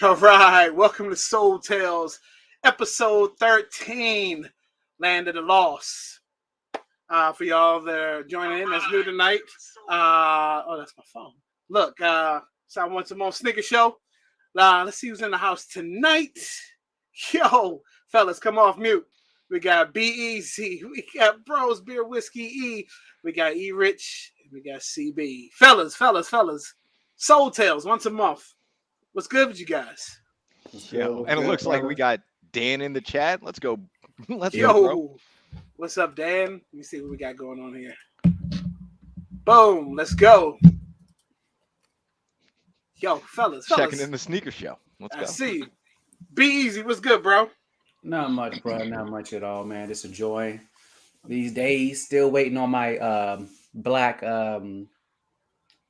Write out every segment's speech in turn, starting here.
All right, welcome to Soul Tales, episode 13, Land of the Lost. For y'all that are joining in, that's new tonight. That's my phone. Look, so I want some more sneaker show. Let's see who's in the house tonight. Yo, fellas, come off mute. We got BEZ, we got Bros Beer Whiskey E, we got E Rich, and we got CB. Fellas. Soul Tales once a month. What's good with you guys? Yo, and it looks like we got Dan in the chat. Let's go. Let's Yo, go, bro. What's up, Dan? Let me see what we got going on here. Boom, let's go. Yo, fellas. Checking in the sneaker show. Let's go. I see you. Be easy. What's good, bro? Not much, bro. Not much at all, man. Just enjoying these days. Still waiting on my black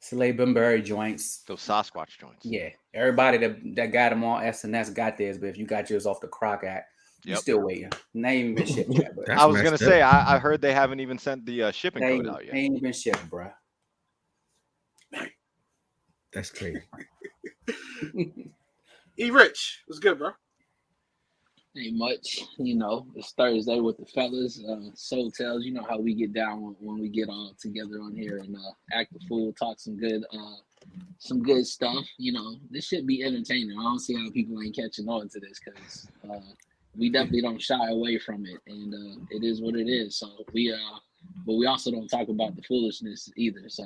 Soleil Bembury joints. Those Sasquatch joints. Yeah. Everybody that got them on S&S got theirs, but if you got yours off the Croc Act, you're still waiting. They ain't even been shipped yet. But I was going to say, I heard they haven't even sent the shipping code out yet. They ain't even shipped, bro. That's crazy. E Rich, what's good, bro? Ain't much, it's Thursday with the fellas. Soul Tales, you know how we get down when we get all together on here and act the fool, talk some good stuff. This should be entertaining. I don't see how people ain't catching on to this because we definitely don't shy away from it, and it is what it is. So but we also don't talk about the foolishness either. So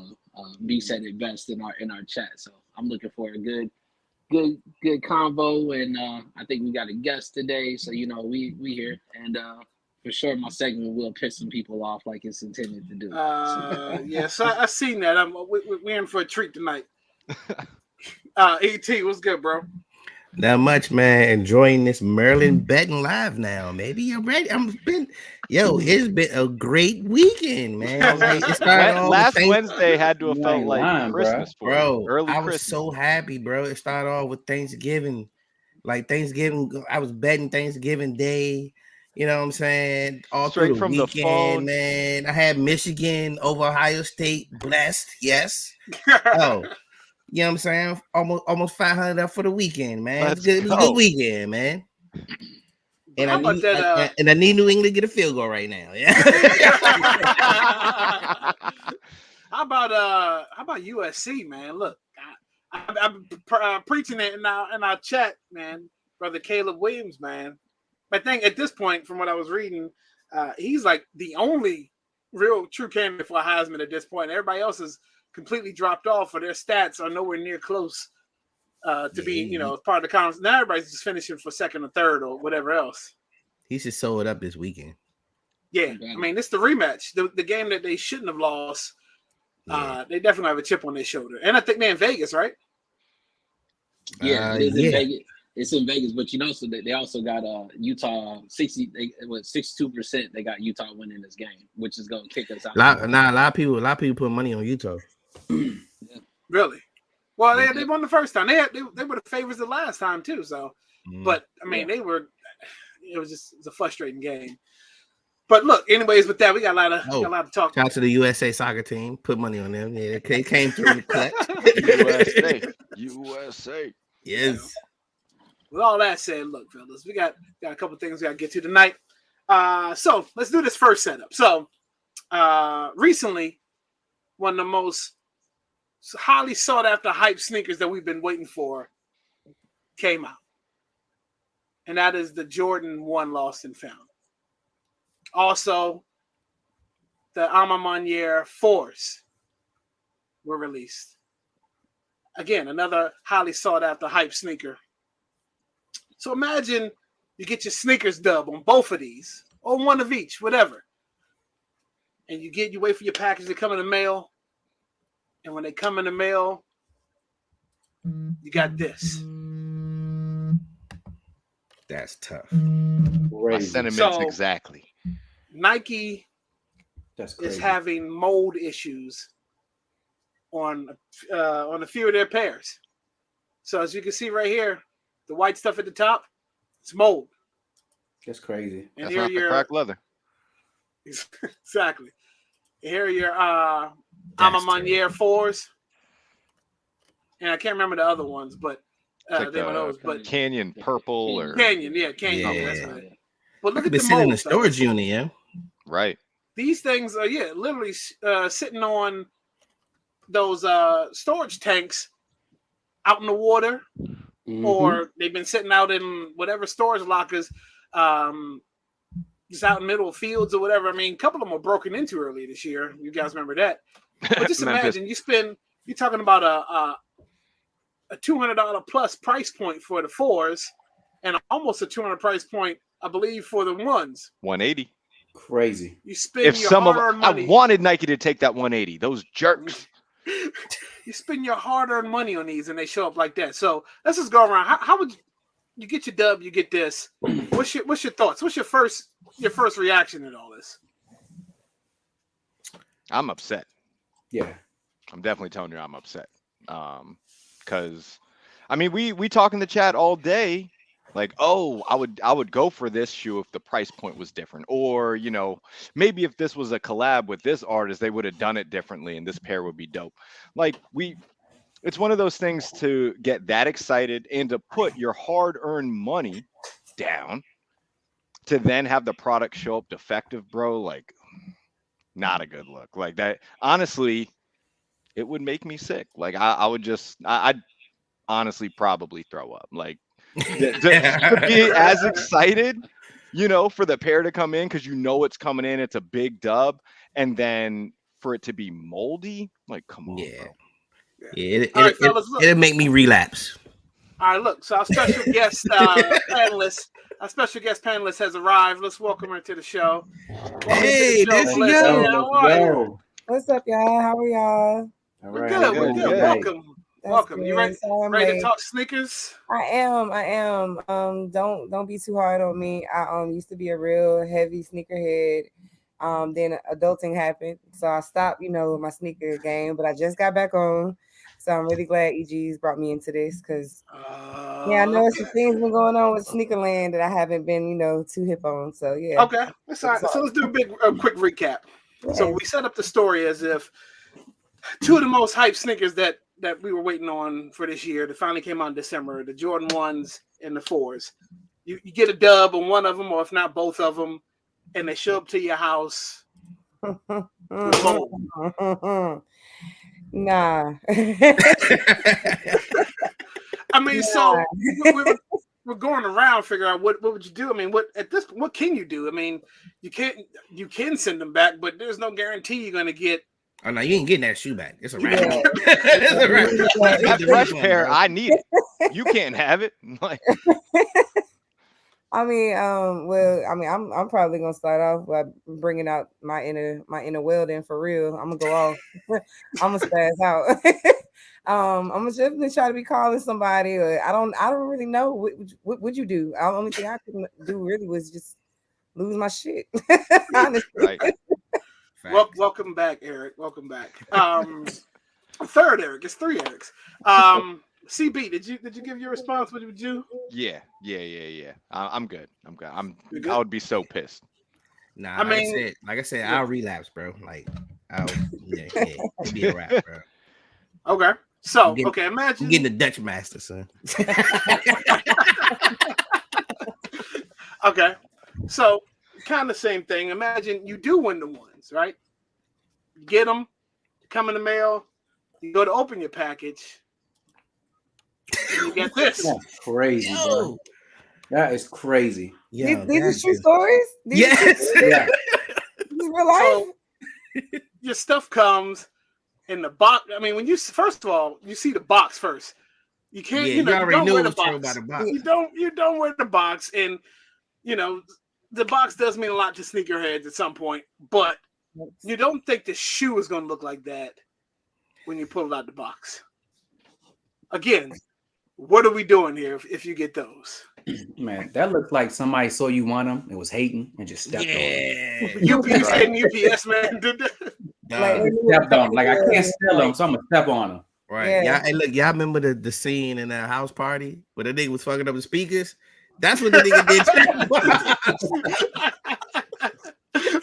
B said it best in our chat. So I'm looking for a good convo, and I think we got a guest today, so we here, and for sure my segment will piss some people off like it's intended to do. Yes, I seen that. We're in for a treat tonight. ET, what's good, bro? Not much, man. Enjoying this Maryland betting live now. Maybe I'm ready. It's been a great weekend, man. Last Wednesday had to have felt like Christmas, bro. Early I was Christmas. so happy, bro. It started off with Thanksgiving. Like Thanksgiving, I was betting Thanksgiving Day. You know what I'm saying? All Straight through the from weekend, the phone, man. I had Michigan over Ohio State. Blessed, yes. Oh. You know what I'm saying? Almost 500 up for the weekend, man. It was a good weekend, man. And I need New England to get a field goal right now. Yeah. How about USC, man? Look, I'm preaching it in our chat, man. Brother Caleb Williams, man. I think at this point, from what I was reading, he's like the only real true candidate for a Heisman at this point. Everybody else is completely dropped off, or their stats are nowhere near close to be, part of the conference. Now everybody's just finishing for second or third or whatever else. He should sew it up this weekend. Yeah, I mean, it's the rematch, the game that they shouldn't have lost. Yeah. They definitely have a chip on their shoulder, and I think they're in Vegas, right? Yeah, it is in Vegas. It's in Vegas, but so they also got Utah 62%. They got Utah winning this game, which is going to kick us out. A lot of people put money on Utah. Yeah. Really? Well, they won the first time. They were the favorites the last time too. So, but I mean, it was a frustrating game. But look, anyways, with that, we got a lot to talk about. Shout out to the USA soccer team. Put money on them. Yeah, they came through in the clutch. USA. Yes. With all that said, look, fellas, we got a couple things we got to get to tonight. So let's do this first setup. So, recently, one of the most highly sought after hype sneakers that we've been waiting for came out. And that is the Jordan 1 Lost and Found. Also, the Alma Maniere 4s were released. Again, another highly sought after hype sneaker. So imagine you get your sneakers dub on both of these, or one of each, whatever. And you wait for your package to come in the mail. And when they come in the mail, you got this. That's tough. My sentiments exactly. Nike is having mold issues on a few of their pairs. So as you can see right here, the white stuff at the top, it's mold. That's crazy. And That's here not the cracked leather. Exactly. Here are your Alma Maniere 4s. And I can't remember the other ones, but Like name of those, but Canyon Purple or Canyon. That's Yeah. what it is. But look Could at be the sitting in the molds, though. storage unit, yeah. right. These things are literally sitting on those storage tanks out in the water, or they've been sitting out in whatever storage lockers, just out in the middle of fields or whatever. I mean, a couple of them were broken into earlier this year. You guys remember that? But just imagine you're talking about a $200 plus price point for the 4s, and almost a $200 price point, I believe, for the 1s. 180. Crazy. You spend your hard-earned money. I wanted Nike to take that 180. Those jerks. You spend your hard-earned money on these, and they show up like that. So let's just go around. How would you get your dub? You get this. What's your thoughts? What's your first reaction to all this? I'm upset. Yeah. I'm definitely telling you I'm upset. Because I mean we talk in the chat all day. Like, oh, I would go for this shoe if the price point was different. Or, you know, maybe if this was a collab with this artist, they would have done it differently and this pair would be dope. Like it's one of those things to get that excited and to put your hard-earned money down to then have the product show up defective, bro. Like, not a good look. Like that, honestly, it would make me sick. Like I'd honestly probably throw up. Like, to be as excited, you know, for the pair to come in because you know it's coming in, it's a big dub, and then for it to be moldy, like, come on, bro. It'll make me relapse. All right, look. So our special guest panelist has arrived. Let's welcome her to the show. Hey, there she go. What's up, y'all? How are y'all? We're good. We're good. Welcome. You ready to talk sneakers? I am. Don't be too hard on me. I used to be a real heavy sneakerhead. Then adulting happened, so I stopped, my sneaker game. But I just got back on, so I'm really glad EG's brought me into this because I know some things been going on with Sneakerland that I haven't been, too hip on. So yeah. Okay, that's all right. So let's do a quick recap. Yes. So we set up the story as if two of the most hyped sneakers that we were waiting on for this year that finally came out in December, the Jordan 1s and the 4s. You get a dub on one of them, or if not both of them, and they show up to your house. Nah. I mean, so we're going around figuring out what would you do? I mean, what can you do? I mean, you can send them back, but there's no guarantee you're going to get. Oh no, you ain't getting that shoe back. It's a wrap. Yeah. It's a wrap. That fresh pair, I need it. You can't have it. Like, I'm probably gonna start off by bringing out my inner welding for real. I'm gonna go off. I'm gonna spaz out. I'm gonna just try to be calling somebody. Or I don't really know. What would you do? The only thing I couldn't do really was just lose my shit. Honestly. right. Welcome back, Eric. Welcome back. Third Eric. It's three Erics. CB, did you give your response? What did you do? Yeah. I'm good. I would be so pissed. Nah, like I said, I'll relapse, bro. Like, it'd be a wrap, bro. Okay. So, imagine I'm getting the Dutch master, son. Okay. So, kind of same thing. Imagine you do win the ones, right? You get them, come in the mail, you go to open your package, and you get this. That's crazy, bro. That is crazy. These are true stories? Yes. Yeah. Real life? So, your stuff comes in the box. I mean, first of all, you see the box first. You can't, you already don't knew wear it was the true box. by the box. You don't wear the box, and the box does mean a lot to sneakerheads at some point, but you don't think the shoe is going to look like that when you pull it out the box. Again, what are we doing here if you get those? Man, that looks like somebody saw you want them and was hating and just stepped on them. UPS and UPS, man. Did that. Stepped on them. Like, I can't steal them, so I'm going to step on them. Right. Yeah. Hey, look, y'all remember the scene in that house party where the nigga was fucking up the speakers? That's what the nigga did.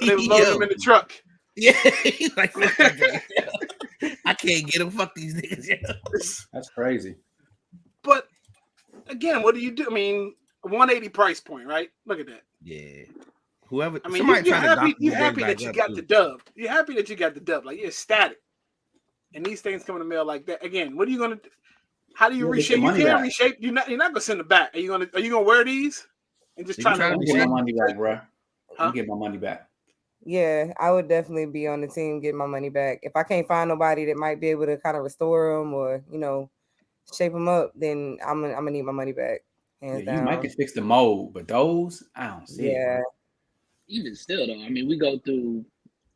They load him in the truck. Yeah, he's like, I can't get him. Fuck these niggas. That's crazy. But again, what do you do? I mean, 180 price point, right? Look at that. Yeah. Whoever. I mean, somebody you're trying to happy. dock You're the happy back that you up, got too. the dub. You're happy that you got the dub. Like you're ecstatic. And these things come in the mail like that. Again, what are you gonna do? How do you You'll get reshape? your You money can't back. reshape. You're not gonna send it back. Are you gonna wear these and just You try trying I'm to getting my reshape? money back, bro. Huh? I'm getting my money back. Yeah, I would definitely be on the team getting my money back. If I can't find nobody that might be able to kind of restore them or shape them up, then I'm gonna need my money back. Yeah, Hands you might down. can fix the mold, but those I don't see it, Yeah. bro. Even still though, I mean, we go through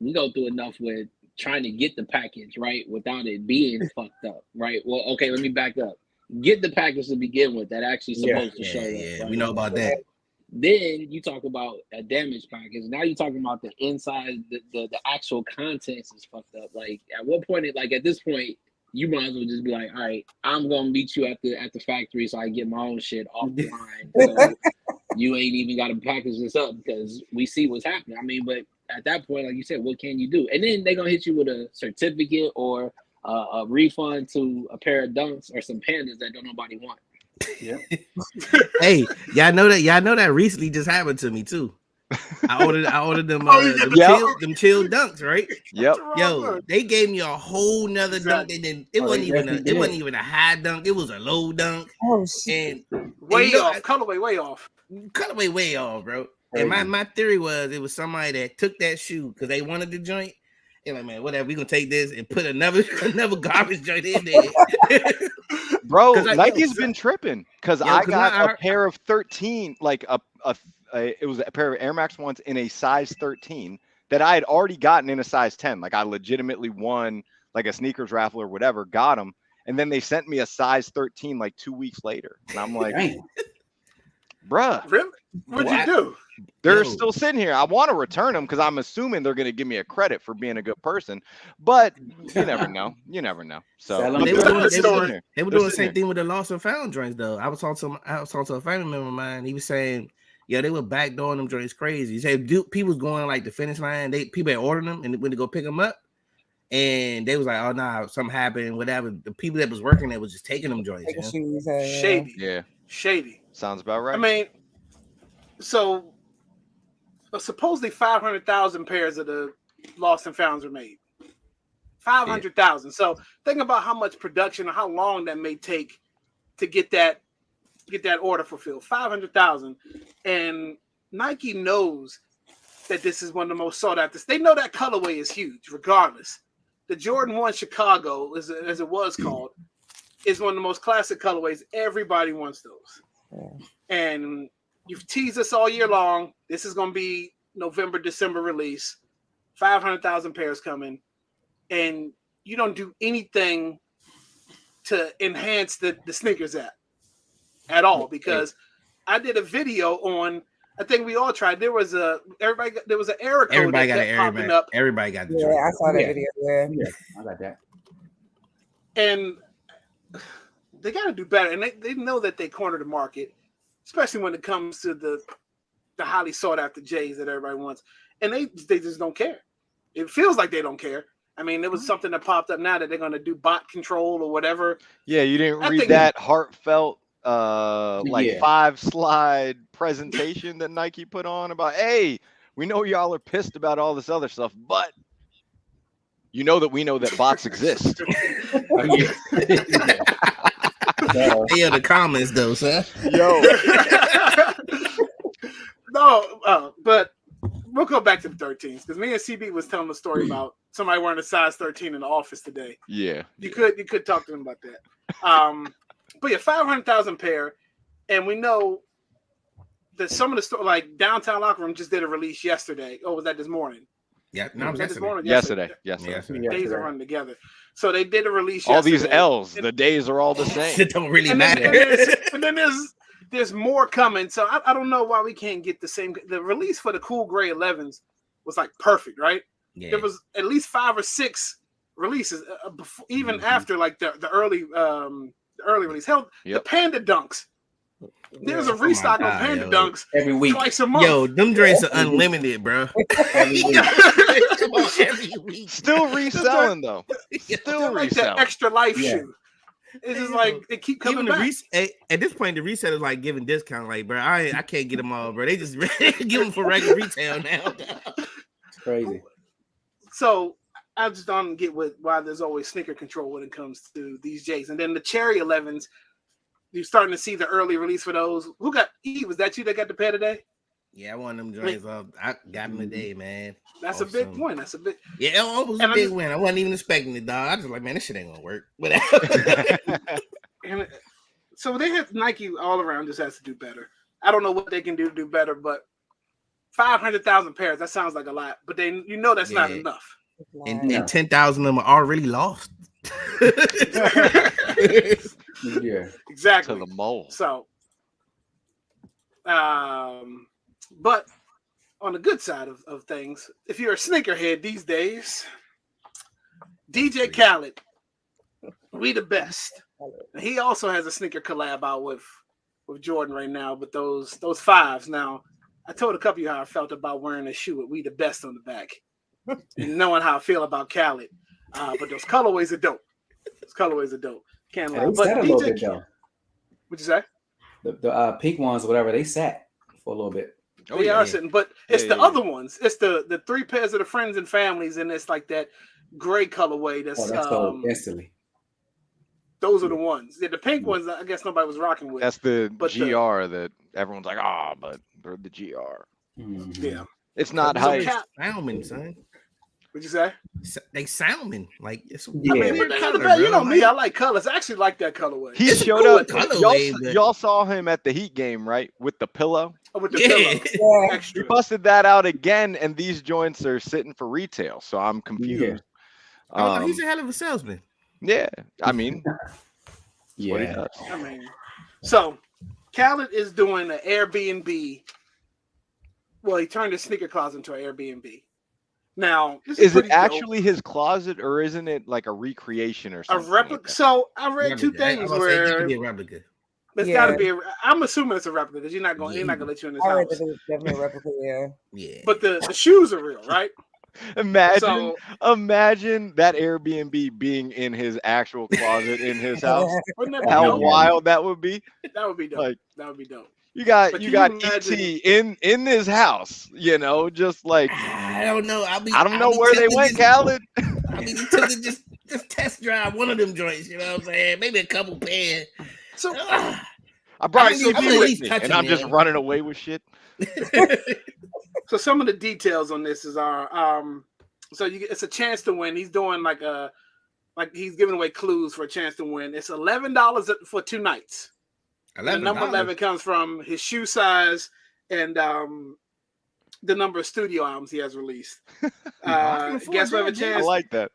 enough with trying to get the package right without it being fucked up, right? Well, okay, let me back up. Get the package to begin with that actually supposed to show up. Yeah. Right? We know about that. Then you talk about a damaged package. Now you're talking about the inside, the actual contents is fucked up. Like at what point, at this point, you might as well just be like, all right, I'm gonna meet you at the factory so I get my own shit off the line. So you ain't even got to package this up because we see what's happening. I mean, but at that point, like you said, what can you do? And then they're gonna hit you with a certificate or a refund to a pair of dunks or some pandas that don't nobody want. Yeah. Hey, y'all know that recently just happened to me too. I ordered them them chill dunks, right? Yep. Yo, they gave me a whole nother dunk. It wasn't even a high dunk. It was a low dunk. Oh shit. And way off, colorway way off. Colorway way off, bro. And my theory was it was somebody that took that shoe because they wanted the joint. And like, man, whatever, we gonna take this and put another garbage joint in there. Bro, Nike's been tripping because I got a pair of 13, like it was a pair of Air Max ones in a size 13 that I had already gotten in a size 10. Like I legitimately won like a sneakers raffle or whatever, got them, and then they sent me a size 13 like 2 weeks later, and I'm like, bruh, really? What'd you do? They're still sitting here. I want to return them because I'm assuming they're going to give me a credit for being a good person, but you never know. You never know. So they were doing the same thing with the lost and found joints, though. I was talking to a family member of mine. He was saying, "Yeah, they were backdooring them joints crazy." He said, people was going like the finish line. People had ordered them and went to go pick them up, and they was like, "Oh nah, something happened." Whatever. The people that was working there was just taking them joints. Shady. Yeah. Shady. Sounds about right. I mean, so supposedly 500,000 pairs of the lost and founds were made. 500,000. So think about how much production or how long that may take to get that order fulfilled. 500,000, and Nike knows that this is one of the most sought after. They know that colorway is huge, regardless. The Jordan 1 Chicago, as it was called, is one of the most classic colorways. Everybody wants those. And you've teased us all year long. This is going to be November, December release. 500,000 pairs coming. And you don't do anything to enhance the sneakers app at all. Because I did a video on, I think we all tried. There was an error code. Everybody got an popping up. Everybody got the I saw that video. Yeah, I got that. And they got to do better. And they know that they corner the market, especially when it comes to the highly sought after J's that everybody wants. And they just don't care. It feels like they don't care. I mean, there was something that popped up now that they're going to do bot control or whatever. Yeah, you didn't read that heartfelt 5-slide presentation that Nike put on about, hey, we know y'all are pissed about all this other stuff, but you know that we know that bots exist. Yeah, the comments though, sir. Yo. No, but we'll go back to the 13s because me and CB was telling the story about somebody wearing a size 13 in the office today. Yeah. You could talk to them about that. But yeah, 500,000 pair, and we know that some of the store like Downtown Locker Room just did a release yesterday. Oh, was that this morning? Yeah, no, yesterday. Days are running together. So they did a release. All these L's, the days are all the same. It don't really matter. And then there's more coming. So I don't know why we can't get the same. The release for the cool gray 11s was like perfect, right? Yeah. There was at least 5 or 6 releases, before, even after like the early release. Hell, the Panda Dunks. There's a restock of Panda Dunks every week, twice a month. Yo, them drinks are unlimited, bro. every week. Still reselling though. Still like reselling. the extra life shoe. It's just like they keep coming Even back. At this point, the reset is like giving discount. Like, bro, I can't get them all, bro. They just give them for regular retail now. It's crazy. So I just don't get why there's always sneaker control when it comes to these J's. And then the Cherry 11s, you're starting to see the early release for those. Who got Eve? Was that you that got the pair today? Yeah, I want them joints off. I got them today, man. That's awesome. A big point. That's a big. Yeah, it was a big win. I wasn't even expecting it, dog. I just like, man, this shit ain't gonna work. And so they have Nike all around. Just has to do better. I don't know what they can do to do better, but 500,000 pairs. That sounds like a lot, but then that's not enough. And 10,000 of them are already lost. Yeah, exactly. To the mold. So, but on the good side of things, if you're a sneakerhead these days, DJ Khaled, we the best. He also has a sneaker collab out with Jordan right now, but those fives. Now, I told a couple of you how I felt about wearing a shoe with "We the Best" on the back, and knowing how I feel about Khaled. But those colorways are dope. Can't lie. They sat a little bit though. What'd you say? The pink ones, or whatever, they sat for a little bit. They are sitting, but it's the other ones. It's the 3 pairs of the friends and families, and it's like that gray colorway. That's instantly. Those are the ones. Yeah, the pink ones, I guess nobody was rocking with. That's the GR that everyone's like, but they're the GR. Mm-hmm. Yeah, it's not hype. Salmon, son. What'd you say? They salmon, like it's I mean, but color, you know me. I like colors. I actually like that colorway. He showed up. Y'all saw him at the Heat game, right? With the pillow. Oh, with the pillow. Yeah. He busted that out again, and these joints are sitting for retail. So I'm confused. Yeah. He's a hell of a salesman. Yeah, I mean, what he does. I mean, so Khaled is doing an Airbnb. Well, he turned his sneaker closet into an Airbnb. Now, is it actually his closet, or isn't it like a recreation or something? A replica. Like so I read two things where it could be a replica. It's got to be. I'm assuming it's a replica because you're not going to let you in his house. It's definitely a replica. Yeah. But the shoes are real, right? Imagine that Airbnb being in his actual closet in his house. How wild that would be. That would be dope. Like, that would be dope. You got ET in this house, just like I don't know. I don't know where they went, Khaled. I mean, he took it just test drive one of them joints. You know what I'm saying? Maybe a couple pairs. So I brought ET with me, and I'm just running away with shit. So some of the details on this is it's a chance to win. He's doing like he's giving away clues for a chance to win. It's $11 for 2 nights. The number 11 comes from his shoe size and the number of studio albums he has released. Guess we'll have a chance. I like that.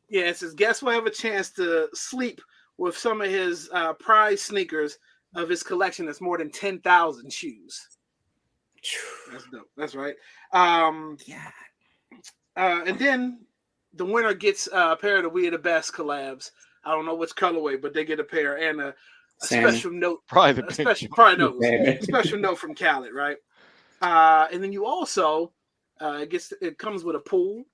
Yeah, it says guess we'll have a chance to sleep with some of his prize sneakers of his collection. That's more than 10,000 shoes. That's dope. That's right. And then the winner gets a pair of the We Are the Best collabs. I don't know which colorway, but they get a pair and a special note. Probably the special note from Khaled, right? And then you also it comes with a pool,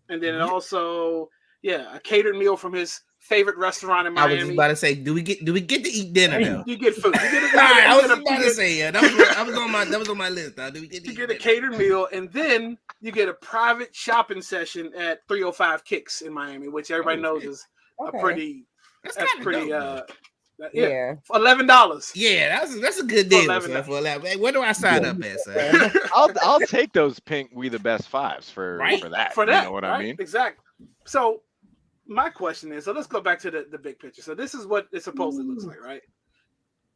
and then it also a catered meal from his favorite restaurant in Miami. I was just about to say, do we get to eat dinner though? You get food. I was about to say, that was on my list. Do we get to you get a catered meal, and then you get a private shopping session at 305 Kicks in Miami, which everybody knows is a pretty. That's pretty. $11. Yeah, that's a good deal. For $11. Hey, where do I sign up at, sir? I'll take those pink We the Best 5s for that. For that, you know what right? I mean? Exactly. So my question is, let's go back to the big picture. So this is what it supposedly looks like, right?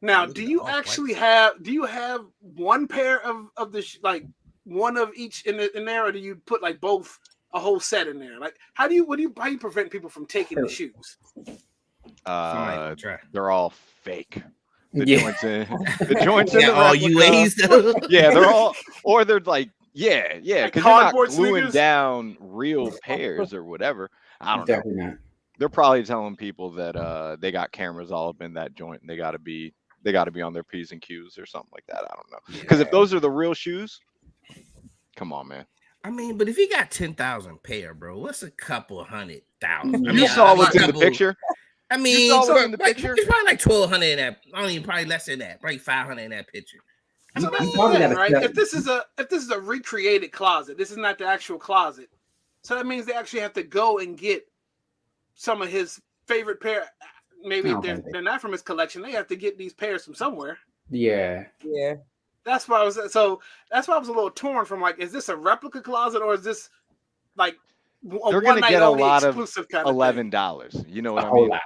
Now, do you have one pair of the one of each in there, or do you put like both a whole set in there? Like, how do you prevent people from taking the shoes? They're all fake. The joints in the all UAs. Yeah, they're all, or they're like, because you're not gluing sneakers? Down real pairs or whatever. I don't know. Not. They're probably telling people that they got cameras all up in that joint and they got to be on their P's and Q's or something like that. I don't know. Because if those are the real shoes, come on, man. I mean, but if he got 10,000 pair, bro, what's a couple 100,000? You saw what's in the picture. I mean, saw so it in the like, picture? it's probably like 1,200 in that. I mean, probably less than that. Probably 500 in that picture. So that's You the probably thing, gotta right? sell- If this is a recreated closet, this is not the actual closet. So that means they actually have to go and get some of his favorite pair. Maybe if they're not from his collection, they have to get these pairs from somewhere. Yeah. Yeah. That's why I was a little torn from like, is this a replica closet or is this like They're gonna get a lot of exclusive kind $11. You know what A I whole mean? lot.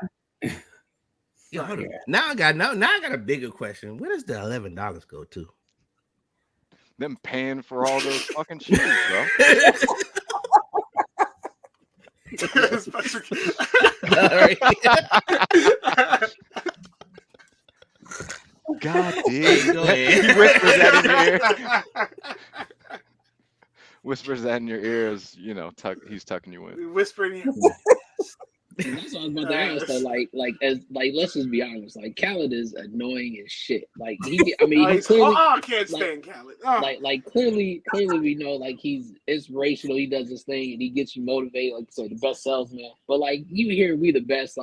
Yo, hold on. Now I got a bigger question. Where does the $11 go to? Them paying for all those fucking shoes, bro. God damn. Go ahead. He whispers that in your ear. Whispers that in your ear as, you know, he's tucking you in. Whispering. That's what I was about to ask though. Like, let's just be honest. Like, Khaled is annoying as shit. Like, he clearly. I can't stand Khaled. Like clearly we know like he's inspirational. He does this thing and he gets you motivated. Like, so the best salesman. But like, you hear we the best.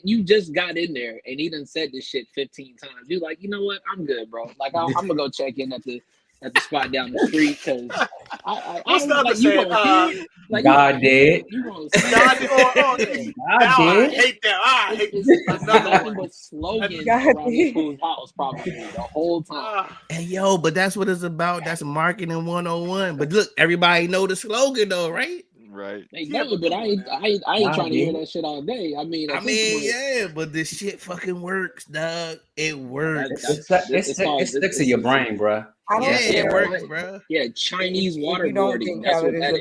You just got in there and he done said this shit 15 times. You're like, you know what? I'm good, bro. Like, I'm gonna go check in at the spot down the street because What's the other saying? God did. God did. I hate that. I hate it's nothing but slogans around this fool's house probably the whole time. Hey, yo, but that's what it's about. That's marketing 101. But look, everybody know the slogan though, right? Right. They know, but I ain't trying to hear that shit all day. I mean, yeah, but this shit fucking works, dog. It works. It sticks in your brain, bro. It works, bro. Yeah, Chinese waterboarding. That's what that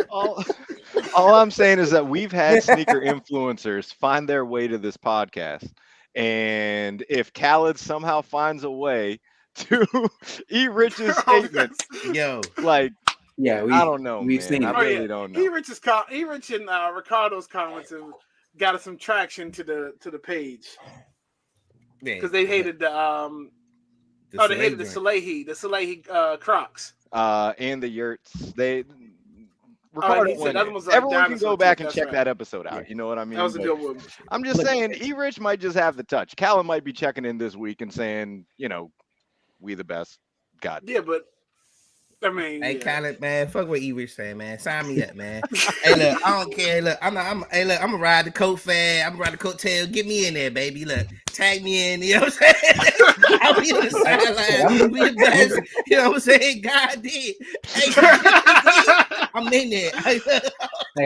is. All I'm saying is that we've had sneaker influencers find their way to this podcast. And if Khaled somehow finds a way to E-Rich's statement, like, yeah, I don't know. We've seen it. I really don't know. E-Rich and Ricardo's comments have got some traction to the page because they hated the Salehi Crocs and the yurts. Ricardo said everyone can go back and check that episode out. You know what I mean? That was a good one. I'm just saying, E-Rich might just have the touch. Callum might be checking in this week and saying, you know, we the best. God. Yeah, but I mean, hey, Khaled, man, fuck what E-Rich saying, man. Sign me up, man. Hey, look, I don't care. Look, I'm gonna ride the coat fad. I'm gonna ride the coat tail. Get me in there, baby. Look, tag me in. You know what I'm saying? I'll be on the sideline. I'll be the best. You know what I'm saying? God did. Hey, I'm in there. Hey,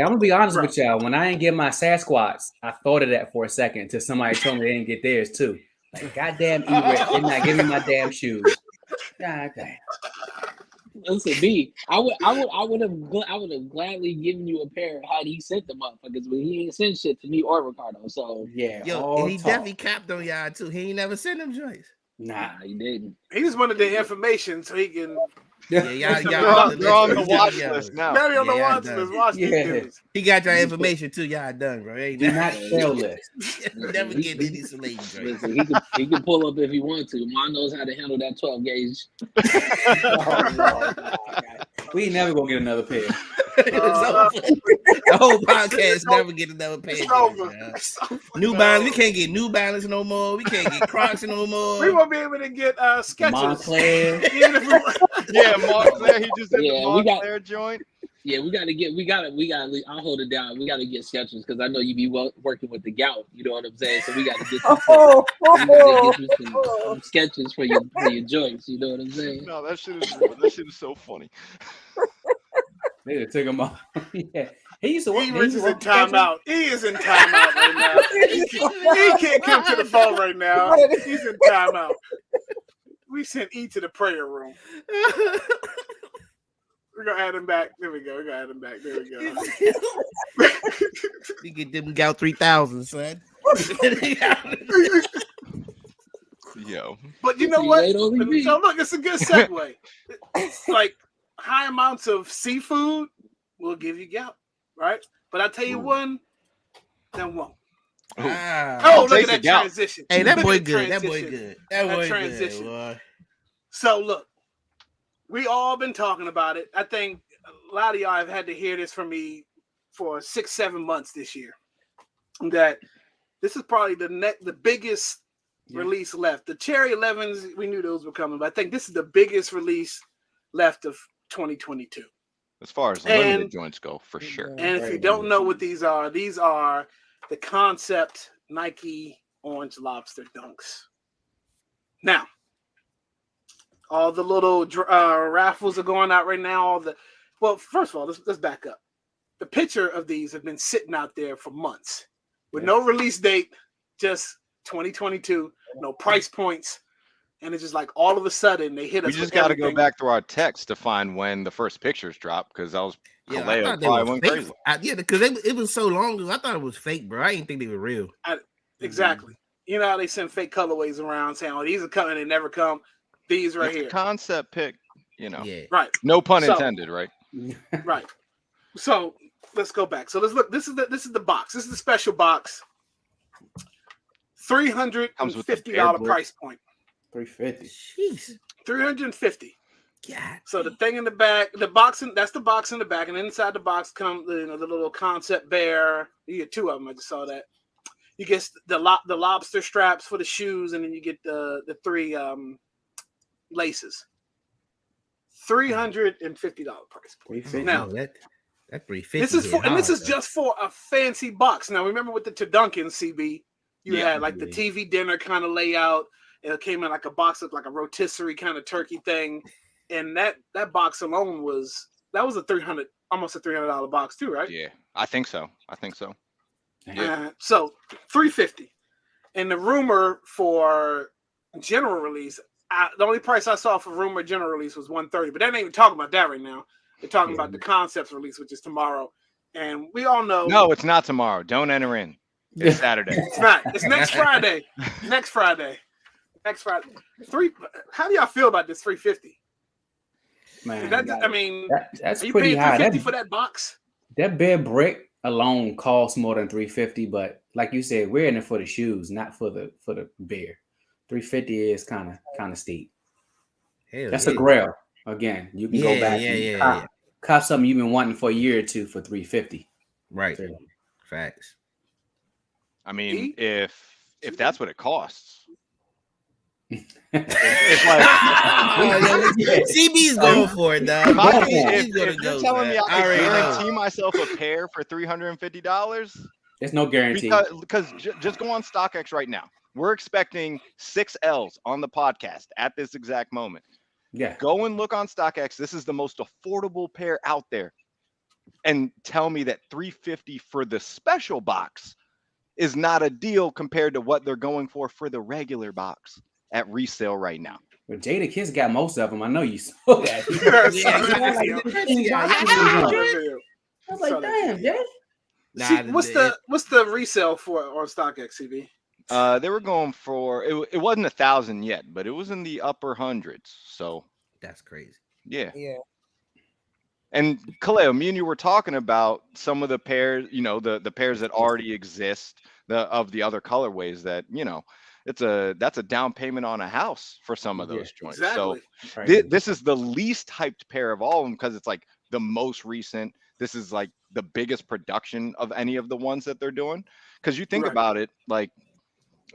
I'm gonna be honest with y'all. When I ain't get my Sasquatch, I thought of that for a second until somebody told me they didn't get theirs too. Like, goddamn, E-Rich, they're not giving me my damn shoes. God damn. Listen, B, I would have gladly given you a pair had he sent them up because he ain't sent shit to me or Ricardo. So yeah, yo, he definitely capped on y'all too. He ain't never sent them joints. Nah, he didn't. He just wanted the information so he can. Yeah, they're on the watch list now. Maybe on the watch list. Watch these dudes. He got your information too. Y'all done, bro. Ain't do not fail list. Never get any Slade joints. Listen, he can pull up if he wants to. Mom knows how to handle that 12 gauge. We ain't never gonna get another pair. The whole podcast never get another pair. New Balance, we can't get New Balance no more. We can't get Crocs no more. We won't be able to get Skechers. Montclair. Yeah, Montclair. He just did the Montclair joint. Yeah, we gotta. I'll hold it down. We gotta get Skechers because I know you be working with the gout. You know what I'm saying? So we gotta get some Skechers for your joints. You know what I'm saying? No, that shit is so funny. They took him off. Yeah, he used to work. He is in timeout. He is in timeout right now. He can't come to the phone right now. He's in timeout. We sent E to the prayer room. We're gonna add him back. There we go. We're gonna add him back. There we go. We get them Gout 3000, son. Yo. But you know what? So look, it's a good segue. Like high amounts of seafood will give you gout, right? But I tell you one, that won't. Look at that transition. Hey, that boy good. That boy good. That boy transition. Good, boy. So look, we all been talking about it. I think a lot of y'all have had to hear this from me for 6-7 months this year. That this is probably the biggest release left. The Cherry 11s, we knew those were coming, but I think this is the biggest release left of 2022. As far as limited joints go, for sure. And if you don't know what these are the concept Nike Orange Lobster Dunks. Now, all the little raffles are going out right now. Well, first of all, let's back up. The picture of these have been sitting out there for months with no release date, just 2022, no price points. And it's just like all of a sudden they hit us. We just got to go back through our text to find when the first pictures dropped because I was Kaleo probably went crazy. Yeah, because it was so long ago. I thought it was fake, bro. I didn't think they were real. Exactly. You know how they send fake colorways around saying, "Oh, these are coming, they never come." These right here, concept pick. You know, right? No pun intended, right? Right. So let's go back. So let's look. This is the box. This is the special box. $350 price point. $350. Jeez. $350. God. So the thing in the back, that's the box in the back, and inside the box comes the little concept bear. You get two of them. I just saw that. You get the lobster straps for the shoes, and then you get the three laces. $350 price point. $350. Now that $350. This is just for a fancy box. Now remember with the Tuduncan CB, you had like the TV dinner kind of layout. It came in like a box of like a rotisserie kind of turkey thing, and that box alone was almost a $300 box too, right? Yeah, I think so. So $350, and the rumor for general release, the only price I saw for rumor general release was $130, but they ain't even talking about that right now. They're talking about the concepts release, which is tomorrow, and we all know. No, it's not tomorrow. Don't enter in. It's Saturday. It's not. It's next Friday. Next Friday. How do y'all feel about this $350? Man, that's are you pretty paying high. $350 for that box? That bare brick alone costs more than $350, but like you said, we're in it for the shoes, not for the beer. $350 is kind of steep. That's a grail. Again, you can go back and cop something you've been wanting for a year or two for $350. Right. Facts. I mean, if that's what it costs. It's like CB's going for it, dog. If you're telling me I guarantee myself a pair for $350, there's no guarantee. Because just go on StockX right now. We're expecting 6 L's on the podcast at this exact moment. Yeah. Go and look on StockX. This is the most affordable pair out there. And tell me that $350 for the special box is not a deal compared to what they're going for the regular box at resale right now. But Jada Kiss got most of them. I know you saw that. I was like, damn, Jay. What's the resale for on StockX, CB? They were going for it wasn't 1,000 yet, but it was in the upper hundreds. So that's crazy. Yeah. And Kaleo, me and you were talking about some of the pairs, the pairs that already exist, of the other colorways that, that's a down payment on a house for some of those joints. Exactly. So this is the least hyped pair of all of them because it's like the most recent. This is like the biggest production of any of the ones that they're doing. Because you think about it, like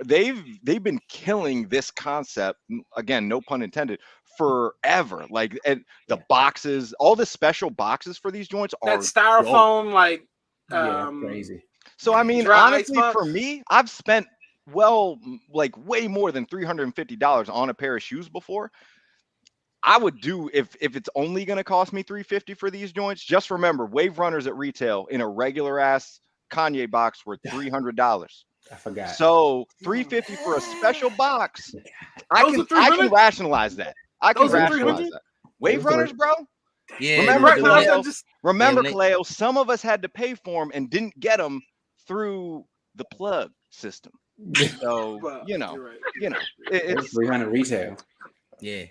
they've been killing this concept, again, no pun intended, forever. Like, and the boxes, all the special boxes for these joints are that styrofoam, crazy. So I mean, honestly, for me, I've spent way more than $350 on a pair of shoes before. I would do if it's only going to cost me $350 for these joints. Just remember, Wave Runners at retail in a regular ass Kanye box were $300. I forgot. So $350 for a special box. I can rationalize that. I can rationalize that. Wave Runners, bro. Yeah. Remember, Kaleo, some of us had to pay for them and didn't get them through the plug system. So it's 300 retail. Yeah.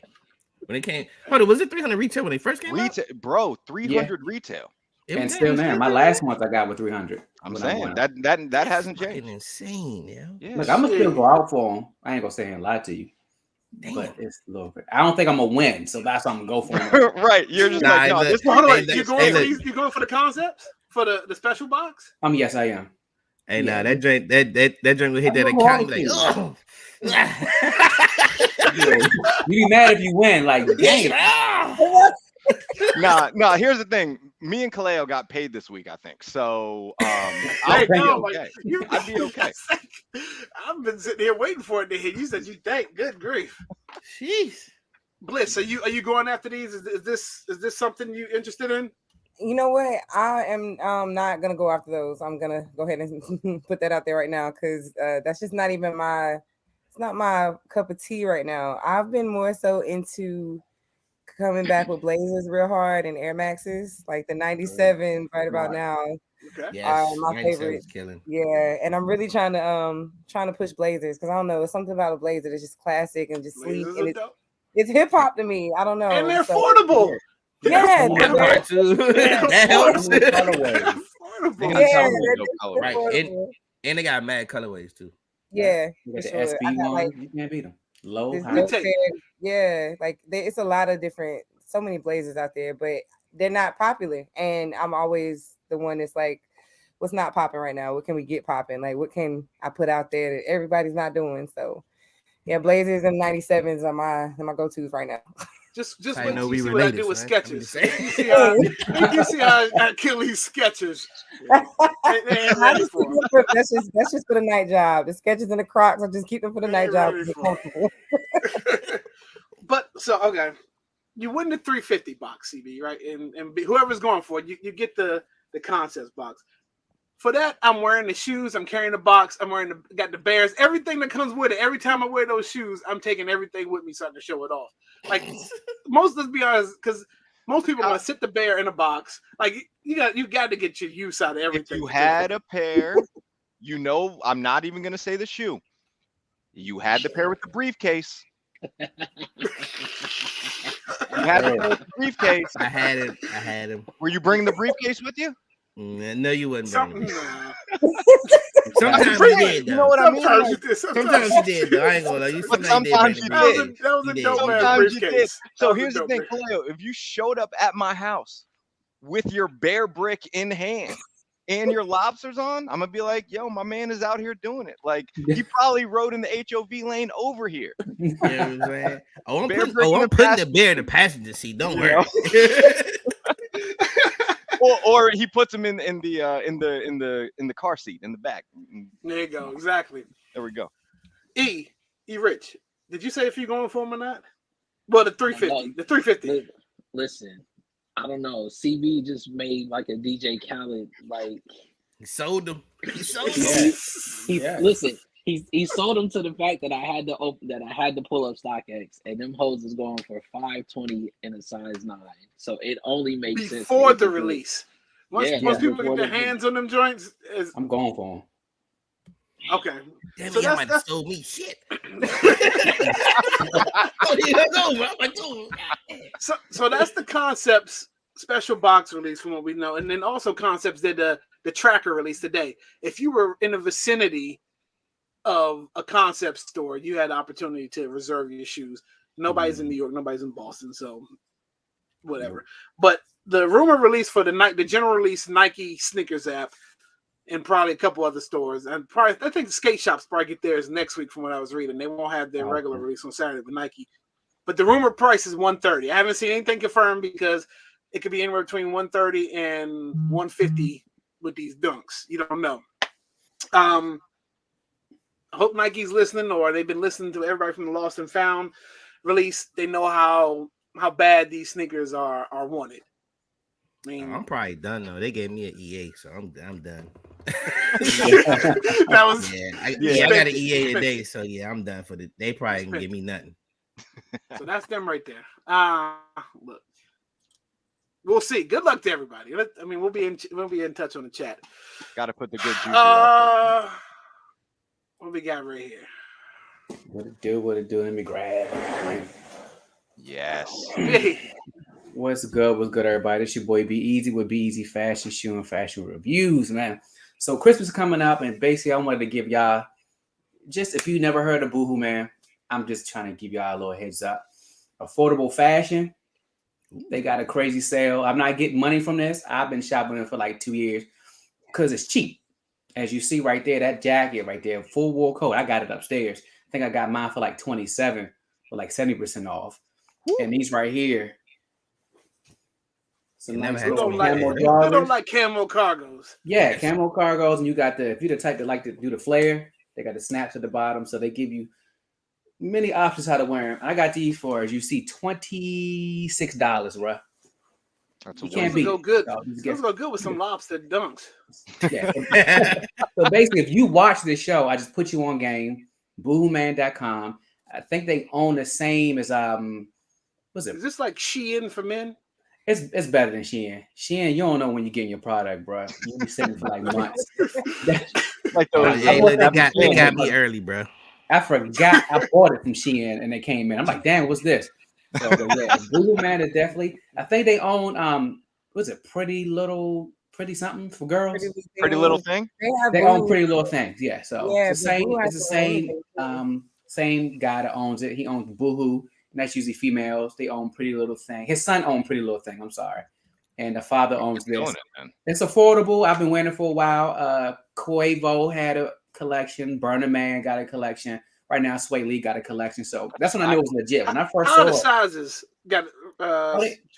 When it came, was it 300 retail when they first came out? Bro, 300 retail. And still now, my last month I got with 300. I'm saying that hasn't changed. Insane, yeah. Look, I'm gonna still go out for them. I ain't gonna say and lie to you. Damn. But it's a little bit. I don't think I'm gonna win, so that's why I'm gonna go for them. Right? You're just you're going for the concepts. for the special box? Yes, I am. Hey, nah, that drink will hit that account. Like, oh. You be mad if you win, like dang. Nah. Here's the thing. Me and Kaleo got paid this week, I think. So I'd be okay. I'd be okay. I've been sitting here waiting for it to hit. You said you think. Good grief. Jeez. Bliss, are you going after these? Is this something you interested in? You know what? I am not gonna go after those. I'm gonna go ahead and put that out there right now because that's just not even it's not my cup of tea right now. I've been more so into coming back with Blazers real hard and Air Maxes, like the 97 right about now. Okay. Yes, my favorite. Killing. Yeah, and I'm really trying to push Blazers because I don't know, it's something about a Blazer that's just classic and just sleek, and it's hip hop to me. I don't know, and they're affordable. Yeah, that helps. Right, and they got mad colorways too. Yeah, the sure. SB one, you can't beat them. Low, high. Yeah, like it's a lot of different, so many Blazers out there, but they're not popular. And I'm always the one that's like, what's not popping right now? What can we get popping? Like, what can I put out there that everybody's not doing? So, yeah, Blazers and 97s are my go-tos right now. Just wait till you see what I do with sketches. You see how I kill these sketches. That's just for the night job. The sketches and the Crocs, I just keep them for the night job. But so okay, you win the 350 box, CB, right? And whoever's going for it, you get the concepts box. For that, I'm wearing the shoes. I'm carrying the box. Got the bears. Everything that comes with it. Every time I wear those shoes, I'm taking everything with me so I can show it off. Like let's be honest, because most people want to sit the bear in a box. Like you got to get your use out of everything. If you had a pair, I'm not even gonna say the shoe. You had the pair with the briefcase. You had the pair with the briefcase. I had him. Were you bringing the briefcase with you? No, you wouldn't. Sometimes you did, though. You know what I mean? Sometimes you did, though. I ain't gonna lie. Sometimes you did. That was a dope ass briefcase. So here's the thing, Kaleo. If you showed up at my house with your bear brick in hand and your lobsters on, I'm gonna be like, yo, my man is out here doing it. Like he probably rode in the HOV lane over here. You know what I'm saying? I'm putting the bear in the passenger seat. Don't worry. Or he puts him in the car seat in the back. There you go. Exactly. There we go. E Rich, did you say if you're going for him or not? Well, the 350. The 350. Listen, I don't know. CB just made like a DJ Khaled like. He sold them. Listen. He sold them to the fact that I had to pull up StockX, and them hoes is going for $520 in a size 9. So it only makes sense before the release. Once people get their hands on them joints, I'm going for them. Okay. Damn it, y'all might have sold me shit. So that's the Concepts special box release from what we know, and then also Concepts did the tracker release today. If you were in the vicinity of a Concept store, you had the opportunity to reserve your shoes. Nobody's in New York, nobody's in Boston, so whatever. But the rumor release for the general release Nike sneakers app, and probably a couple other stores, and probably I think the skate shops probably get theirs next week from what I was reading. They won't have their regular release on Saturday with Nike, but the rumor price is $130. I haven't seen anything confirmed because it could be anywhere between $130 and $150 with these dunks. You don't know. I hope Nike's listening, or they've been listening to everybody from the Lost and Found release. They know how bad these sneakers are wanted. I mean, I'm probably done though. They gave me an EA, so I'm done. That was I got an EA today, so yeah, I'm done for the. They probably can give me nothing. So that's them right there. Look, we'll see. Good luck to everybody. I mean, we'll be in touch on the chat. Got to put the good juju out. What we got right here? What it do? Let me grab it. Yes. What's good, everybody? It's your boy BEZ with BEZ Fashion, Shoe and Fashion Reviews, man. So Christmas is coming up, and basically I wanted to give y'all, just if you never heard of Boohoo, man, I'm just trying to give y'all a little heads up. Affordable fashion They got a crazy sale. I'm not getting money from this. I've been shopping it for like 2 years because it's cheap. As you see right there, that jacket right there, full wool coat. I got it upstairs. I think I got mine for like 27 for like 70% off. And these right here. You never had Who to don't like camo cargos? Yeah, camo cargos, and you got if you're the type that like to do the flare, they got the snaps at the bottom, so they give you many options how to wear them. I got these for, as you see, $26, bro. You can't beat go good. Those go good with some lobster dunks. Yeah. So basically, if you watch this show, I just put you on game, boohooman.com. I think they own the same as what's it? Is this like Shein for men? It's better than Shein. Shein, you don't know when you're getting your product, bro. You be sitting for like months. Like those, they got me early, bro. I forgot I bought it from Shein and they came in. I'm like, damn, what's this? So yeah, Google Man is definitely. I think they own what's it? Pretty something for girls. Pretty Little Thing. They own Pretty Little Things. Yeah. So Yeah, it's the same guy that owns it. He owns Boohoo. And that's usually females. They own Pretty Little Thing. His son owned Pretty Little Thing. I'm sorry. And the father owns this. It's affordable. I've been wearing it for a while. Quavo had a collection. Burner Man got a collection. Right now, Sway Lee got a collection. So that's when I knew it was legit. When I first saw the it. Sizes got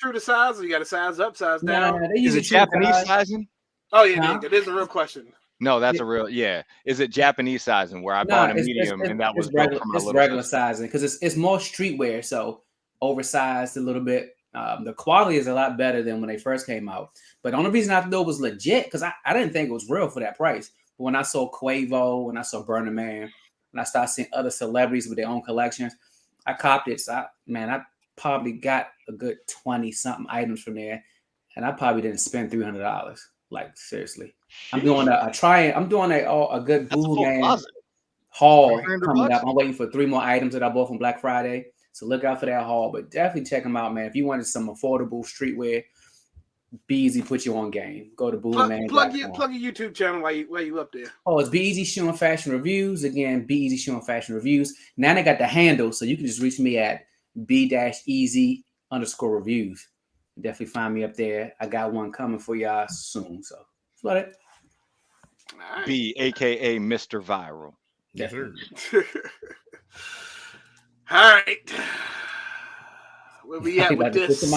true to size, or you got a size up, size down? Is it Japanese sizing? Oh yeah, it is a real question. No, that's a real Is it Japanese sizing where I bought a medium and that was regular, regular sizing because it's more streetwear, so oversized a little bit. The quality is a lot better than when they first came out. But the only reason I know it was legit because I didn't think it was real for that price. But when I saw Quavo, when I saw Burner Man, when I started seeing other celebrities with their own collections, I copped it. So I probably got a good 20-something items from there, and I probably didn't spend $300. Like seriously. I'm doing a good Boo Man haul coming up. I'm waiting for 3 more items that I bought from Black Friday. So look out for that haul. But definitely check them out, man. If you wanted some affordable streetwear, BEZ put you on game. Go to BooMan. Plug your YouTube channel while you up there. Oh, it's BEZ Shoe and Fashion Reviews. Again, BEZ Shoe and Fashion Reviews. Now they got the handle, so you can just reach me at B-EZ_reviews. Definitely find me up there. I got one coming for y'all soon. So that's about it. Right. B, aka Mr. Viral. Yes, sir. All right. Where we at with this?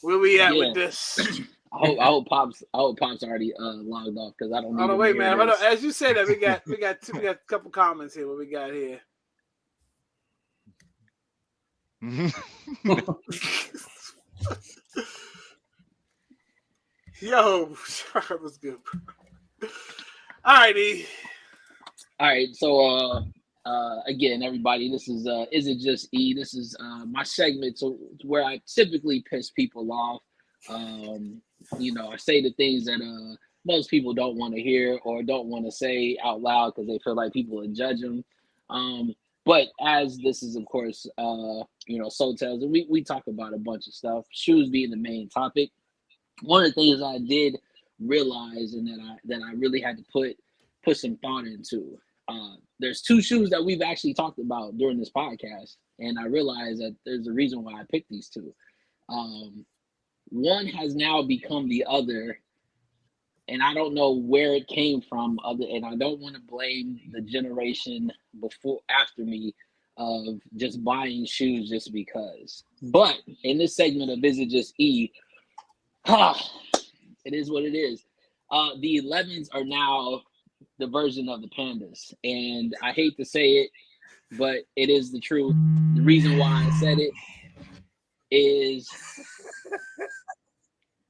Where we at with this? I hope Pops already logged off because I don't. Oh no, wait, man. As you say that, we got a couple comments here. What we got here? Yo, that was good. All righty. All right. So again, everybody, this is it just E? This is my segment, so where I typically piss people off. I say the things that most people don't want to hear or don't want to say out loud because they feel like people will judge them. But as this is, of course, Soul Tales, and we talk about a bunch of stuff, shoes being the main topic. One of the things I did realize and that I really had to put some thought into. There's 2 shoes that we've actually talked about during this podcast, and I realized that there's a reason why I picked these 2. One has now become the other, and I don't know where it came from. And I don't want to blame the generation after me of just buying shoes just because. But in this segment of Is It Just E? It is what it is. The 11s are now the version of the pandas, and I hate to say it, but it is the truth. The reason why I said it is,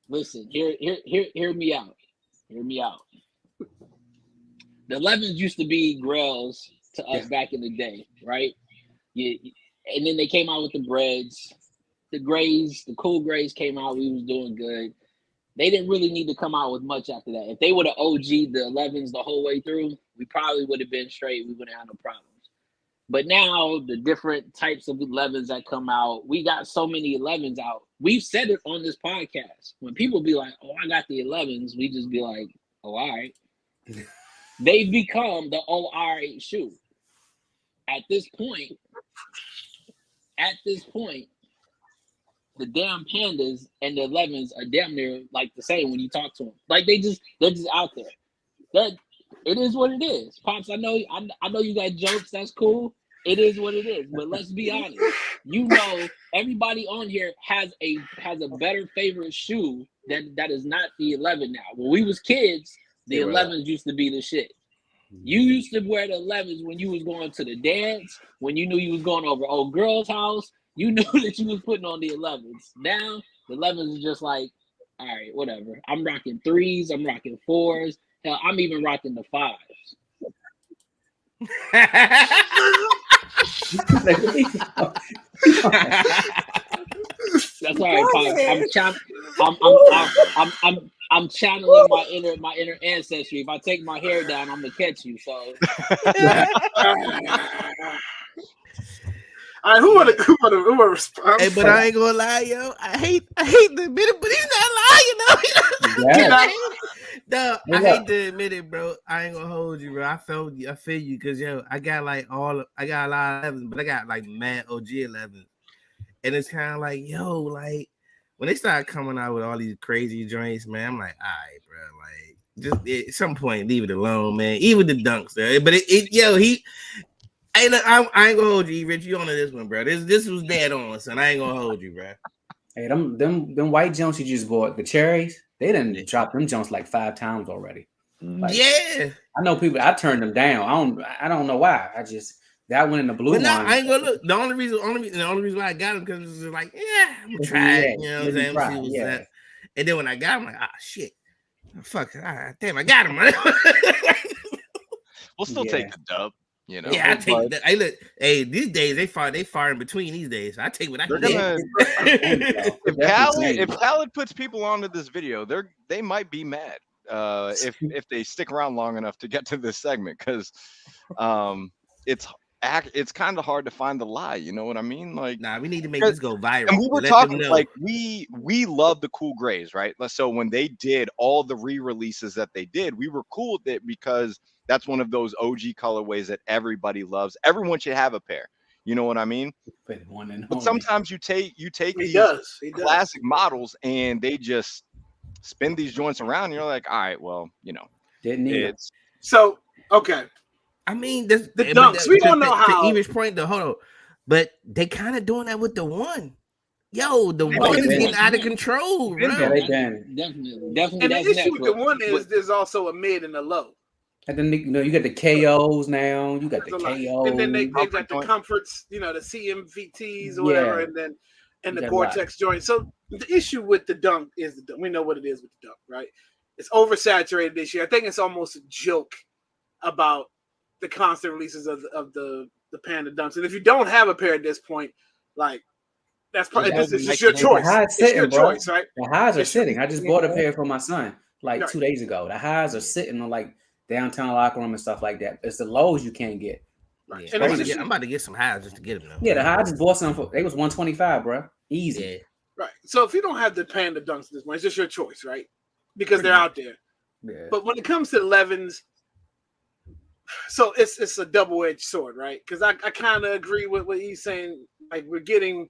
listen, hear me out. Hear me out. The 11s used to be grails to us back in the day, right? And then they came out with the breads, the grays, the cool grays came out. We was doing good. They didn't really need to come out with much after that. If they would have OG'd the 11s the whole way through, we probably would have been straight. We wouldn't have no problems. But now the different types of 11s that come out, we got so many 11s out. We've said it on this podcast. When people be like, oh, I got the 11s, we just be like, oh, all right. They've become the all right shoe. At this point, the damn Pandas and the 11s are damn near like the same when you talk to them. Like they're just out there. That it is what it is. Pops, I know you got jokes. That's cool. It is what it is. But let's be honest. You know, everybody on here has a better favorite shoe that is not the 11 now. When we was kids, the 11s used to be the shit. You used to wear the 11s when you was going to the dance, when you knew you was going over old girl's house. You knew that you was putting on the 11s. Now, the 11s is just like, all right, whatever. I'm rocking 3s. I'm rocking 4s. Hell, I'm even rocking the 5s. That's all right, Pops. I'm channeling my inner ancestry. If I take my hair down, I'm gonna catch you. So, all right, who wanna respond? Hey, but I ain't gonna lie, yo. I hate to admit it, but he's not lying, though. No, I hate to admit it, bro. I ain't gonna hold you, bro. I feel you, cause yo, I got a lot of 11s, but I got like mad OG 11s, and it's kind of like, yo, like when they start coming out with all these crazy joints, man, I'm like, all right, bro, like just at some point, leave it alone, man. Even the dunks, there, but Hey, look, I ain't gonna hold you, Rich. You on this one, bro. This was dead on, son. I ain't gonna hold you, bro. Hey, them white Jones you just bought, the cherries, they done dropped them Jones like 5 times already. Like, yeah, I know people. I turned them down. I don't know why. That one in the blue one. I ain't gonna look. The only reason why I got them because it was like, yeah, I'm gonna try it. You know what I'm saying? See what's that. And then when I got them, like, shit, fuck, damn, I got them. We'll still take the dub. You know, I take that. Hey, look, these days they far in between these days. So I take what I can get. If Khaled puts people onto this video, they might be mad if they stick around long enough to get to this segment, because it's kind of hard to find the lie. You know what I mean? Like, nah, we need to make this go viral. And we were talking like we love the cool grays, right? So when they did all the re-releases that they did, we were cool with it because that's one of those OG colorways that everybody loves. Everyone should have a pair. You know what I mean? But sometimes you take these classic models and they just spin these joints around. And you're like, all right, well, you know, it's so okay. I mean, the dunks. We don't know how. To Eva's point, hold on, but they kind of doing that with the one. Yo, the one is getting out of control, bro. Definitely. And the issue with the one is there's also a mid and a low. And then you got the KOs now. You got the KOs, and then they got the comforts, the CMVTs or whatever, and the Gore-Tex joint. So the issue with the dunk is we know what it is with the dunk, right? It's oversaturated this year. I think it's almost a joke about the constant releases of the Panda dunks. And if you don't have a pair at this point, like that's probably this is just your choice. It's your choice, right? The highs are sitting. I just bought a pair for my son like 2 days ago. The highs are sitting on like downtown locker room and stuff like that. It's the lows you can't get. Right. And I'm about to get some highs just to get them. Yeah, the highs just bought some they was 125, bro. Easy. Yeah. Right. So if you don't have the Panda dunks this one, it's just your choice, right? Because they're out there. Yeah. But when it comes to 11s, so it's a double-edged sword, right? Because I kind of agree with what he's saying. Like, we're getting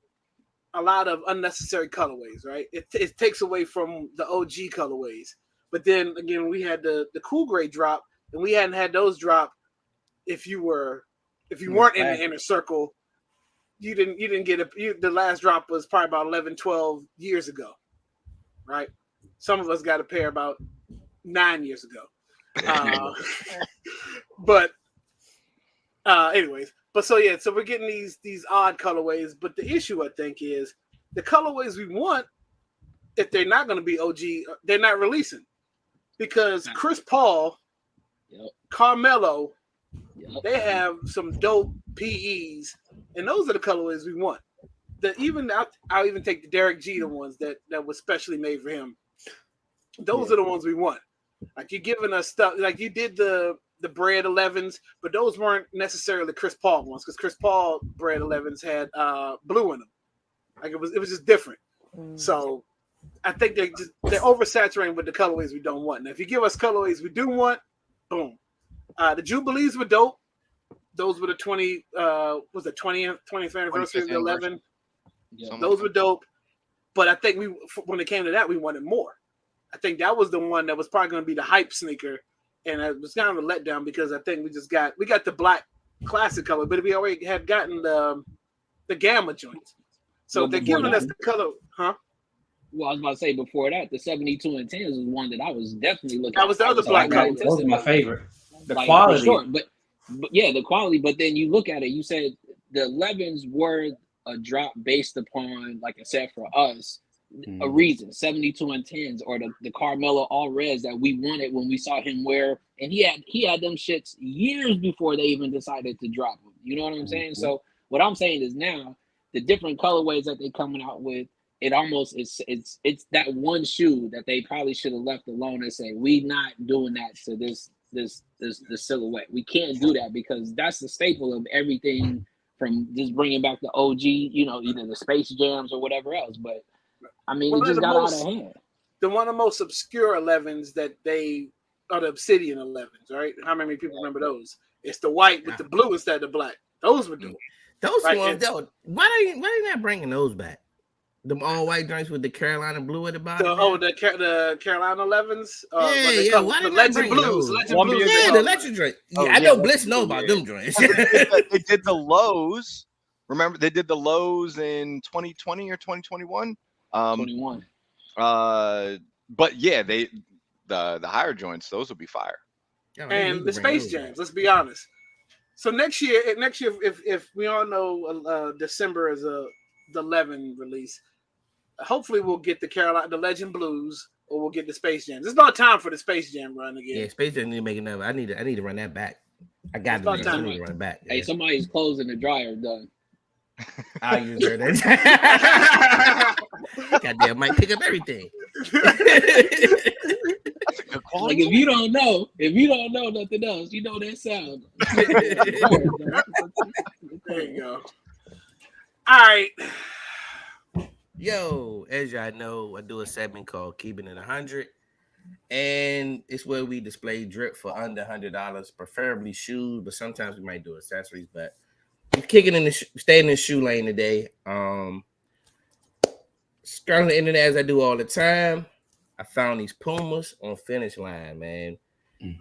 a lot of unnecessary colorways, right? It takes away from the OG colorways. But then again, we had the cool gray drop, and we hadn't had those drop. If you weren't in the inner circle, you didn't get the last drop was probably about 11, 12 years ago, right? Some of us got a pair about 9 years ago. But anyways, so we're getting these odd colorways. But the issue, I think, is the colorways we want, if they're not going to be OG, they're not releasing. Because Chris Paul, Carmelo, they have some dope PEs, and those are the colorways we want. I'll even take the Derek Jeter ones that was specially made for him. Those are the ones we want. Like, you're giving us stuff like you did the Bread 11s, but those weren't necessarily Chris Paul ones because Chris Paul Bread 11s had blue in them. Like it was just different. So I think they're oversaturating with the colorways we don't want. Now, if you give us colorways we do want, boom. The Jubilees were dope. Those were the 20th anniversary of the 11. Yeah. Those were dope. But I think when it came to that, we wanted more. I think that was the one that was probably going to be the hype sneaker, and it was kind of a letdown because I think we got the black classic color, but we already had gotten the gamma joints. So Well, they're before giving that- us the color, huh? Well, I was about to say before that, the 72 and 10s was one that I was definitely looking. That was the other black color. That was my favorite. The Like, quality. for sure. But yeah, the quality. But then you look at it, you said the 11s were a drop based upon, like I said, for us, a reason. 72 and 10s or the Carmelo All Reds that we wanted when we saw him wear, and he had them shits years before they even decided to drop them. You know what I'm saying? So what I'm saying is now the different colorways that they're coming out with, it almost it's that one shoe that they probably should have left alone and say, we not doing that to this silhouette. We can't do that because that's the staple of everything from just bringing back the OG, you know, either the Space Jams or whatever else. But I mean, it just got out of hand. One of the most obscure 11s that they are the Obsidian 11s, right? How many people remember those? It's the white with the blue instead of the black. Those were dope. Those Right, ones, though, why they not bringing those back? The all white joints with the Carolina blue at the bottom. The Carolina 11s. Why the they not Legend bringing Blues. those? Legend Blues. Yeah, the Legend joint. Yeah, I know Bliss know about them joints. They did the lows. Remember, they did the lows in 2020 or 2021. 21. But yeah, the higher joints, those will be fire. And the Space Jams. Let's be honest. So next year, if we all know December is the 11 release, hopefully we'll get the Legend Blues, or we'll get the Space Jams. It's about time for the Space Jam run again. Yeah, Space Jam need to make another. I need to run that back. I got to run it back. Hey, somebody's closing the dryer done. I'll use that. Goddamn, might pick up everything. That's a good quality. Like if you don't know nothing else, you know that sound. There you go. All right. Yo, as y'all know, I do a segment called Keeping It 100, and it's where we display drip for under $100, preferably shoes, but sometimes we might do accessories. But we're staying in the shoe lane today. Scrolling the internet as I do all the time, I found these Pumas on Finish Line, man.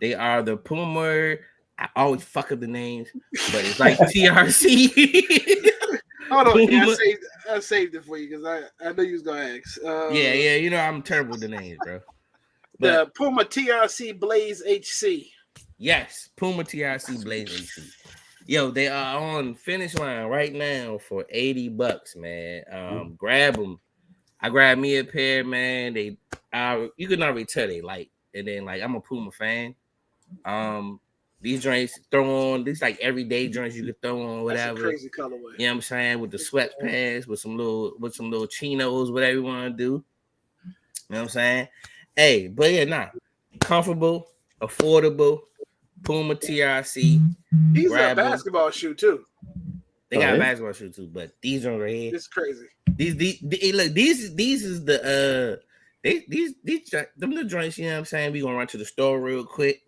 They are the Puma. I always fuck up the names, but it's like TRC. Hold on, yeah, I saved it for you because I knew you was gonna ask. Yeah, you know I'm terrible with the names, bro. The Puma TRC Blaze HC. Yes, Puma TRC Blaze HC. Yo, they are on Finish Line right now for $80, man. Grab them. I grabbed me a pair, man. You can already tell they light, and then like I'm a Puma fan. These joints these like everyday joints you could throw on whatever. That's a crazy colorway. You know what I'm saying? With the sweatpants, with some little chinos, whatever you want to do. You know what I'm saying? Hey, but yeah, comfortable, affordable, Puma TRC. These are a basketball shoe too. They got a basketball shoe too, but these are right here. It's crazy. These is the them the joints, you know what I'm saying? We gonna run to the store real quick.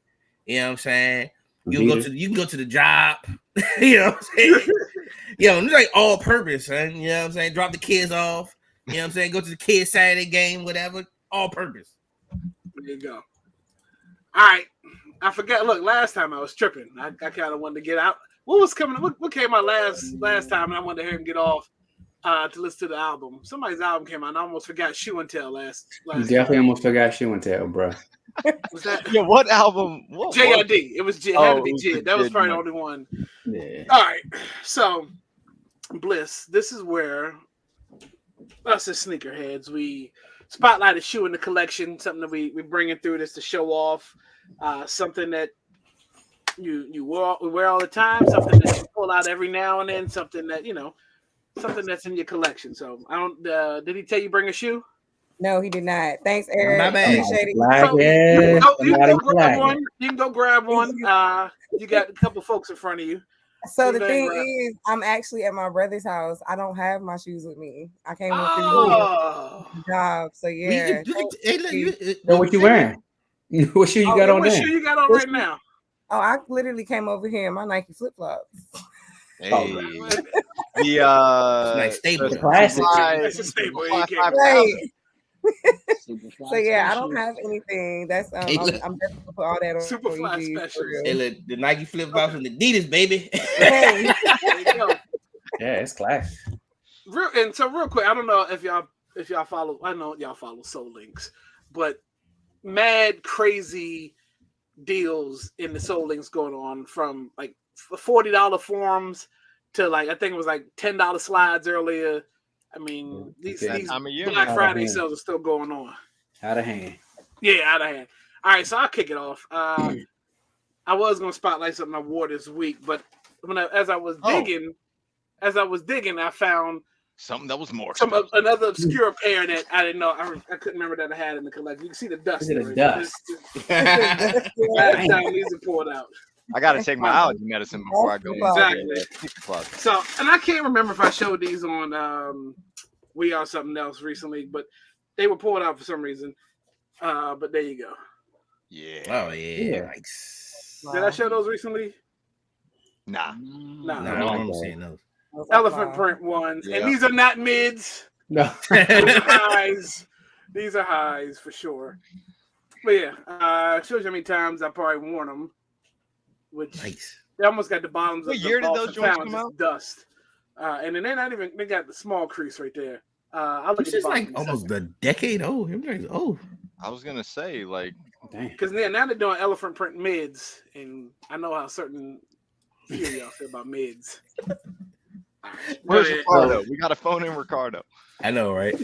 You know what I'm saying? You can go to the job. You know what I'm saying? Yo, it's like all purpose, son. You know what I'm saying? Drop the kids off. You know what I'm saying? Go to the kids' Saturday game, whatever. All purpose. There you go. All right. I forgot. Look, last time I was tripping. I kind of wanted to get out. What was coming? What came out last time? And I wanted to hear him get off to listen to the album. Somebody's album came out. And I almost forgot Shoe and Tell last. You definitely almost forgot Shoe and Tell, bro. Was that? Yeah, what album? What JID. It was had to be JID. That was probably the only one. Yeah. All right. So, Bliss, this is where us as sneakerheads, we spotlight a shoe in the collection, something that we bringing through this to show off, something that you wear all the time, something that you pull out every now and then, something that something that's in your collection. So I don't. Did he tell you bring a shoe? No, he did not. Thanks, Eric. My bad. Appreciate it. So, you can go grab one. You can go grab one. You got a couple folks in front of you. So the thing is, I'm actually at my brother's house. I don't have my shoes with me. I came up through the job. So yeah. What you wearing? What shoe you got on there? What shoe you got on right now? Oh, I literally came over here in my Nike flip flops. Hey, the nice staple. The classic. That's a staple. You can't- Right. Superfly So yeah, I special. don't have anything. That's I'm definitely gonna put all that on Superfly EG, for specials. real. Hey, look, the Nike flip flops from Adidas, baby. Hey. There you go. Yeah, it's classic. Real quick, I don't know if y'all follow. I know y'all follow Soul Links, but mad crazy deals in the Soul Links going on, from like $40 forums to like I think it was like $10 slides earlier. I mean, these time of year, Black man. Friday sales are still going on. Out of hand. Yeah, out of hand. All right, so I'll kick it off. I was gonna spotlight something I wore this week, but as I was digging, I found something that was more another obscure pair that I didn't know. I couldn't remember that I had in the collection. You can see the dust. Is it a dust? Last time these are poured out. I gotta take my allergy medicine before I go. Exactly. So, and I can't remember if I showed these on We Are Something Else recently, but they were poured out for some reason. But there you go. Yeah. Oh yeah. Did I show those recently? Nah. No, I don't remember seeing those. Elephant print ones, Yeah. and these are not mids. No. These are highs. These are highs for sure. But yeah, shows you how many times I probably worn them. Which they almost got the bottoms what of year the did those joints come just out? dust. And then they're not even. They got the small crease right there. I look This at the is like bottom almost a decade old. Oh, I was gonna say like, because now they're doing elephant print mids, and I know how certain few of y'all feel about mids. where's Ricardo? We got a phone in Ricardo. I know, right?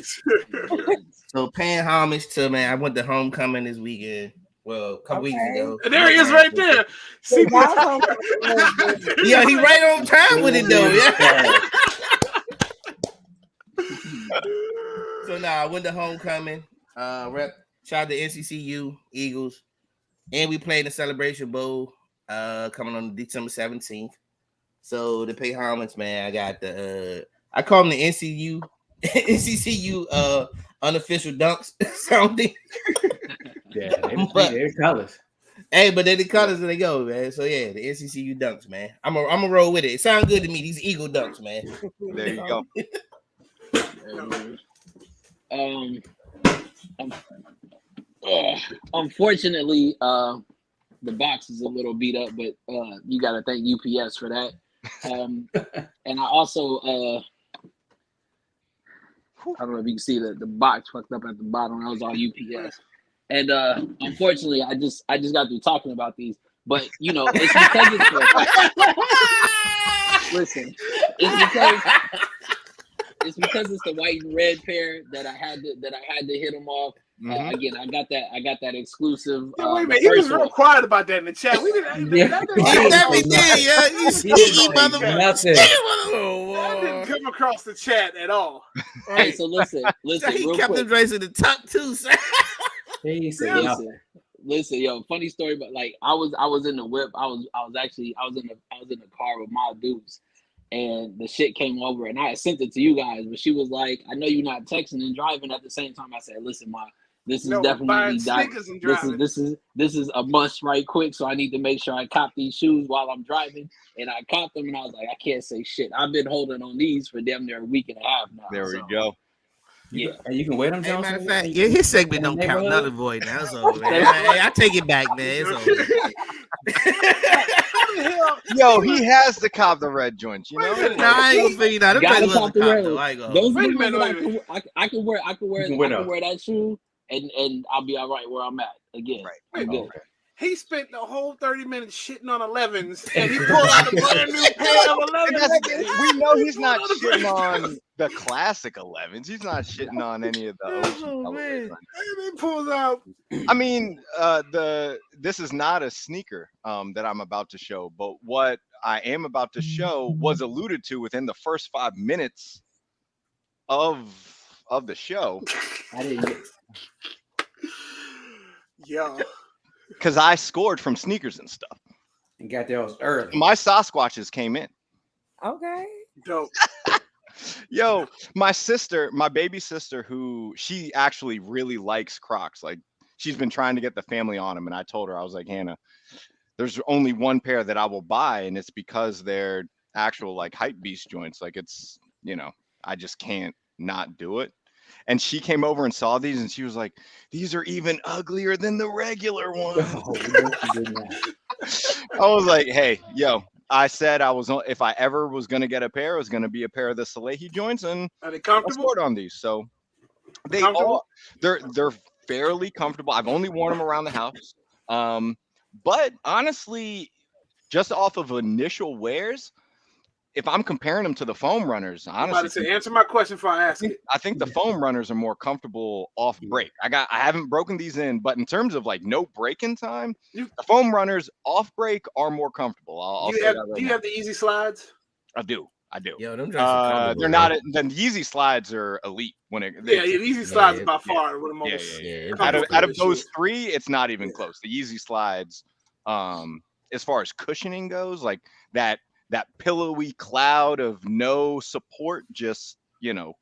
So paying homage to, man, I went to homecoming this weekend. Well, a couple weeks ago. And there he is right there. See, yeah, he right on time with it though. Yeah. So I went to homecoming. Shout out to NCCU Eagles, and we played the Celebration Bowl coming on December 17th. So to pay homage, man, I got the I call them the NCCU unofficial dunks sounding. Yeah, they're colors. Hey, but they're the colors and they go, man. So yeah, the NCCU dunks, man. I'm a roll with it. It sounds good to me. These Eagle dunks, man. There you go. Unfortunately, the box is a little beat up, but you got to thank UPS for that. And I also, I don't know if you can see the box fucked up at the bottom. That was all UPS. And unfortunately, I just got through talking about these, but you know, it's because listen, it's because it's the white and red pair that I had to hit them off. Again, I got that exclusive. Yeah, wait a minute, he was real quiet about that in the chat. We didn't. That didn't come across the chat at all. Hey, so listen, He real kept quick. the drinks in the tuck too. Listen, yo, funny story, but like I was in the whip. I was in the car with my dudes, and the shit came over, and I had sent it to you guys, but she was like, "I know you're not texting and driving at the same time." I said, "Listen, this is definitely this is a must right quick, so I need to make sure I cop these shoes while I'm driving." And I copped them, and I was like, "I can't say shit. I've been holding on these for damn near a week and a half now." There we go. Yeah, and you can wear them. Hey, matter of fact, yeah, his segment don't count. None of void now. It's over, man. I take it back, man. It's over. Yo, he has to cop the red joints, you know. No, I ain't gonna figure that. Gotta cop the red. Those Wait a minute. I can wear that shoe, and I'll be all right where I'm at again. Right. I'm good. He spent the whole 30 minutes shitting on 11s, and he pulled out a brand new pair of 11s. We know he's not shitting on the classic 11s. He's not shitting on any of the OG And he pulls out. I mean, this is not a sneaker that I'm about to show, but what I am about to show was alluded to within the first 5 minutes of the show. I didn't get. Yo. Because I scored from sneakers and stuff. And got those early. My Sasquatches came in. Okay. Dope. Yo, my baby sister, who she actually really likes Crocs. Like, she's been trying to get the family on them. And I told her, I was like, Hannah, there's only one pair that I will buy. And it's because they're actual like hype beast joints. Like it's, you know, I just can't not do it. And she came over and saw these and she was like, these are even uglier than the regular ones. I was like, hey, yo, I said if I ever was gonna get a pair, it was gonna be a pair of the Salehi joints, and Are they comfortable? I scored on these. So they're fairly comfortable. I've only worn them around the house. But honestly, just off of initial wears, if I'm comparing them to the foam runners, honestly, I'm about to say, answer my question before I ask it. I think the foam runners are more comfortable off break. I haven't broken these in, but in terms of like no break-in time, the foam runners off break are more comfortable. Do you have the easy slides? I do. Yo, them they're not. The Yeezy slides are elite the Yeezy slides by far one of the most. Out of those three, it's not even close. The Yeezy slides, as far as cushioning goes, like that pillowy cloud of no support, just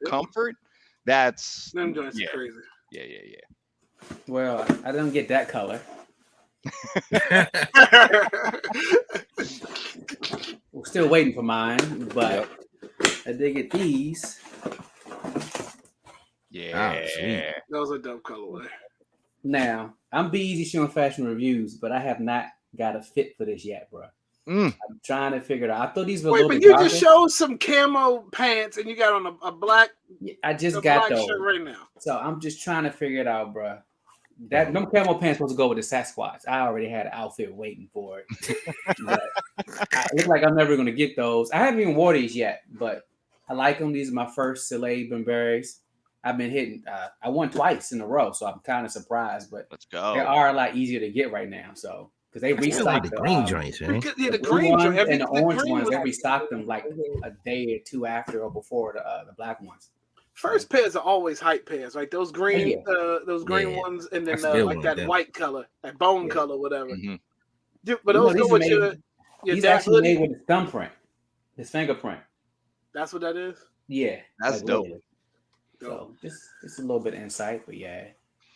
comfort. That's them joints are crazy. Yeah. Well, I didn't get that color. We're still waiting for mine, but I did get these. Yeah, those are dope colorway. Now I'm BEZ showing fashion reviews, but I have not got a fit for this yet, bro. I'm trying to figure it out. I thought these were a little bit darker. Just showed some camo pants and you got on a black. I just got those shirt right now. So I'm just trying to figure it out, bro. Them camo pants supposed to go with the Sasquatch. I already had an outfit waiting for it. But it looks like I'm never gonna get those. I haven't even worn these yet, but I like them. These are my first Soleil Berries. I've been hitting. I won twice in a row, so I'm kind of surprised. But let's go. They are a lot easier to get right now, so. Because they restocked the green joints, man. The green ones and the orange ones. They restocked them like a day or two after or before the black ones. First pairs are always hype pairs, like those green, ones, and then like that white color, that bone color, whatever. Mm-hmm. But those go with your He's actually made with his thumbprint, his fingerprint. That's what that is. Yeah, that's dope. So just a little bit of insight, but yeah,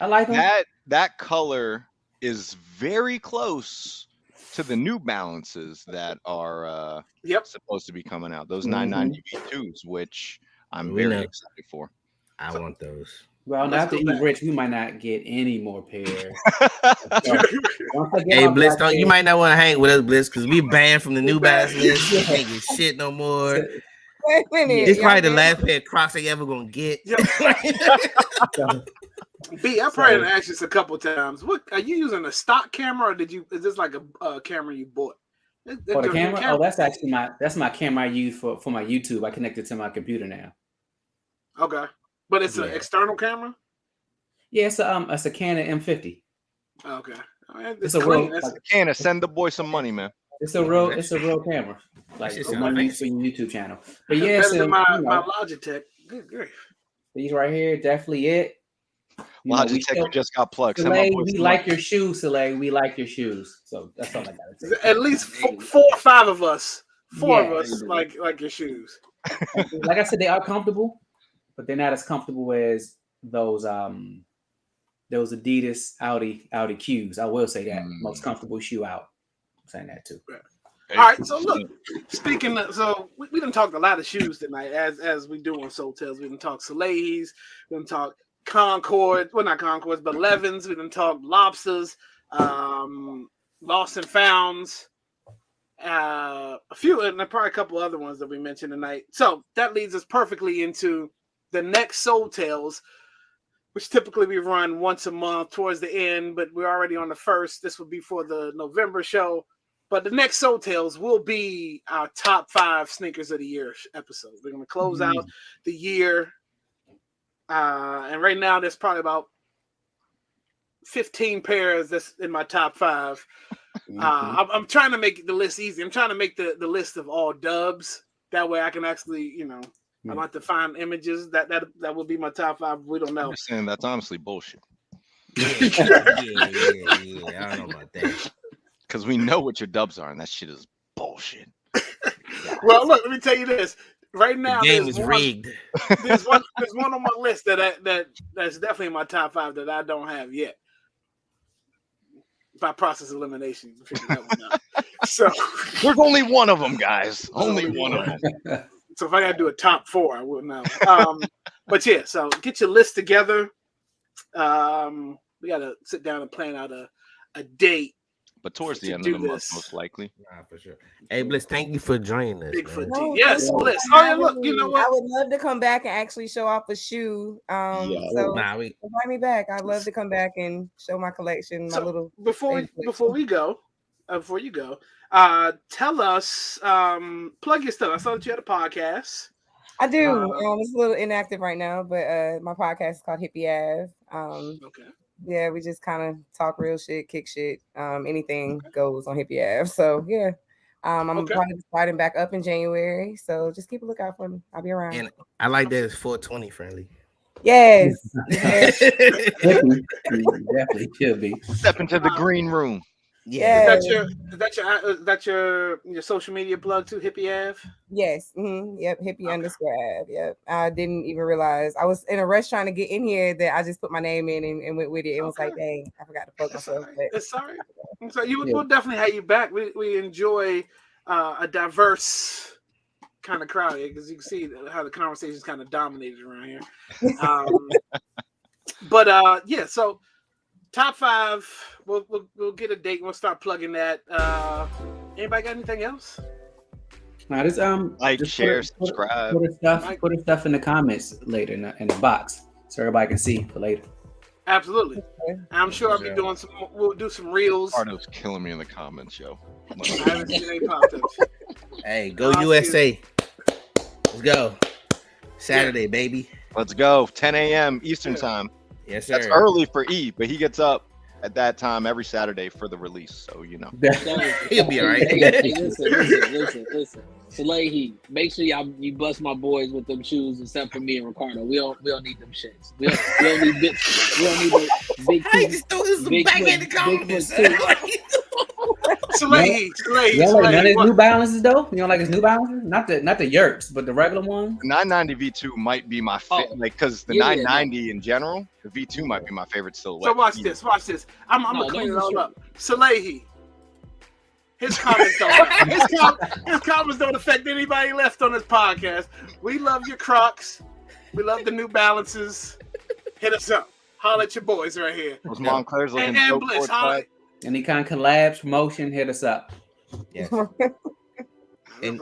I like them. That color is very close to the New Balances that are supposed to be coming out. Those 990 V2s, which I'm very excited for. I want those. Well, now after Eat Rich, we might not get any more pairs. Hey, Bliss, you might not want to hang with us, Bliss, because we banned from the New Balance list. We can't get shit no more. Wait a minute. It's probably the last pair of Crocs they ever gonna get. B, I probably done asked this a couple times. What are you using, a stock camera, or is this like a camera you bought? For the camera? Oh, that's actually my camera I use for my YouTube. I connected to my computer now. Okay, but it's an external camera. Yeah, it's a Canon M50. Okay, it's a real Canon. Send the boy some money, man. It's a real camera. Like the one used for your YouTube channel. But yeah, so my Logitech. Good grief. These right here, definitely it. Logitech just got plugged. Soleil, we like your shoes, Soleil. We like your shoes. So that's all I gotta say. At least 4 or 5 of us. Four of us like your shoes. Like I said, they are comfortable, but they're not as comfortable as those Adidas Audi Qs. I will say that most comfortable shoe out. I'm saying that too. All right, so look, speaking of, so we done talked a lot of shoes tonight, as we do on Soul Tales. We done talk Soleil's, we done talk Concord, well not Concords, but Levins. We done talk Lobsters, Lost and Founds, a few, and probably a couple other ones that we mentioned tonight. So that leads us perfectly into the next Soul Tales, which typically we run once a month towards the end, but we're already on the 1st. This will be for the November show. But the next Soul Tales will be our top 5 sneakers of the year episode. We're going to close out the year. And right now, there's probably about 15 pairs that's in my top 5. I'm trying to make the list easy. I'm trying to make the list of all dubs. That way I can actually, I like to find images. That will be my top 5. We don't know. I'm just saying that's honestly bullshit. Yeah. I don't know about that. Because we know what your dubs are, and that shit is bullshit. Well, look, let me tell you this. Right now, the game is rigged. There's one on my list that's definitely in my top 5 that I don't have yet. By process elimination, you figure that one out. So there's only one of them, guys. Only one of them. So if I gotta do a top 4, I wouldn't know. But yeah, so get your list together. We gotta sit down and plan out a date. But towards the to end do of the month, this. most likely. Nah, for sure. Hey, Bliss, thank you for joining us. Bigfoot Man. T. Yes, thank Bliss. you. Oh yeah, look, you know I what? would love to come back and actually show off a shoe. So Nah, invite me back. I'd love to come back and show my collection, my So, little before you go, tell us, plug your stuff. I saw that you had a podcast. I do. It's a little inactive right now, but my podcast is called Hippie Ave. Okay. Yeah, we just kind of talk real shit, kick shit. Anything goes on Hippie Ave. So yeah. I'm probably starting back up in January. So just keep a lookout for me. I'll be around. And I like that it's 420 friendly. Yes. Definitely should be. Step into the green room. Yeah. Is that your social media plug too, Hippie Ave? Yes. Yep. Hippie _ Ave. Yep. I didn't even realize I was in a rush trying to get in here that I just put my name in and went with it. It was like, dang, I forgot to plug myself. It's sorry. So we'll definitely have you back. We enjoy a diverse kind of crowd here because you can see how the conversation is kind of dominated around here. But yeah, so top 5, we'll get a date. We'll start plugging that. Anybody got anything else? Now this like, share, subscribe. Put the stuff in the comments later in the box so everybody can see for later. Absolutely. I'm sure I'll be doing some. We'll do some reels. Arno's killing me in the comments, yo. I haven't seen any pop-ups. Hey, go USA. Let's go. Saturday, baby. Let's go. 10 a.m. Eastern time. Yes, sir. That's early for E, but he gets up at that time every Saturday for the release. So, you know. He'll be all right. Listen. Salehi, make sure you bust my boys with them shoes except for me and Ricardo. We don't need them shits. We don't need big. We don't need the big. I just threw some back in the comments. Salehi. You don't like none of his New Balances though? You don't like his New Balances? Not the Yerks, but the regular ones. 990 V2 might be my favorite, because the 990 in general, the V2 might be my favorite silhouette. So watch this. I'm gonna clean it all up. Salehi. His comments don't. His comments don't affect anybody left on this podcast. We love your Crocs. We love the New Balances. Hit us up. Holla at your boys right here. Those Montclair's looking and so Bliss, fortified. Any kind of collabs, promotion, hit us up. Yes. And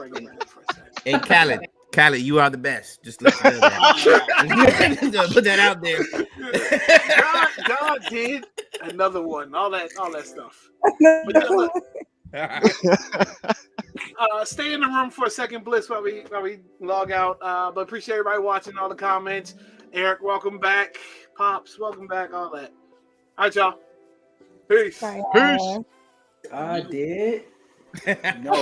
Khaled, you are the best. Just let you know that. Put that out there. God did another one. All that stuff. But look, stay in the room for a second, Bliss, while we log out. But appreciate everybody watching, all the comments. Eric, welcome back. Pops, welcome back. All that. All right, y'all. Peace. Bye. Peace. I did. No.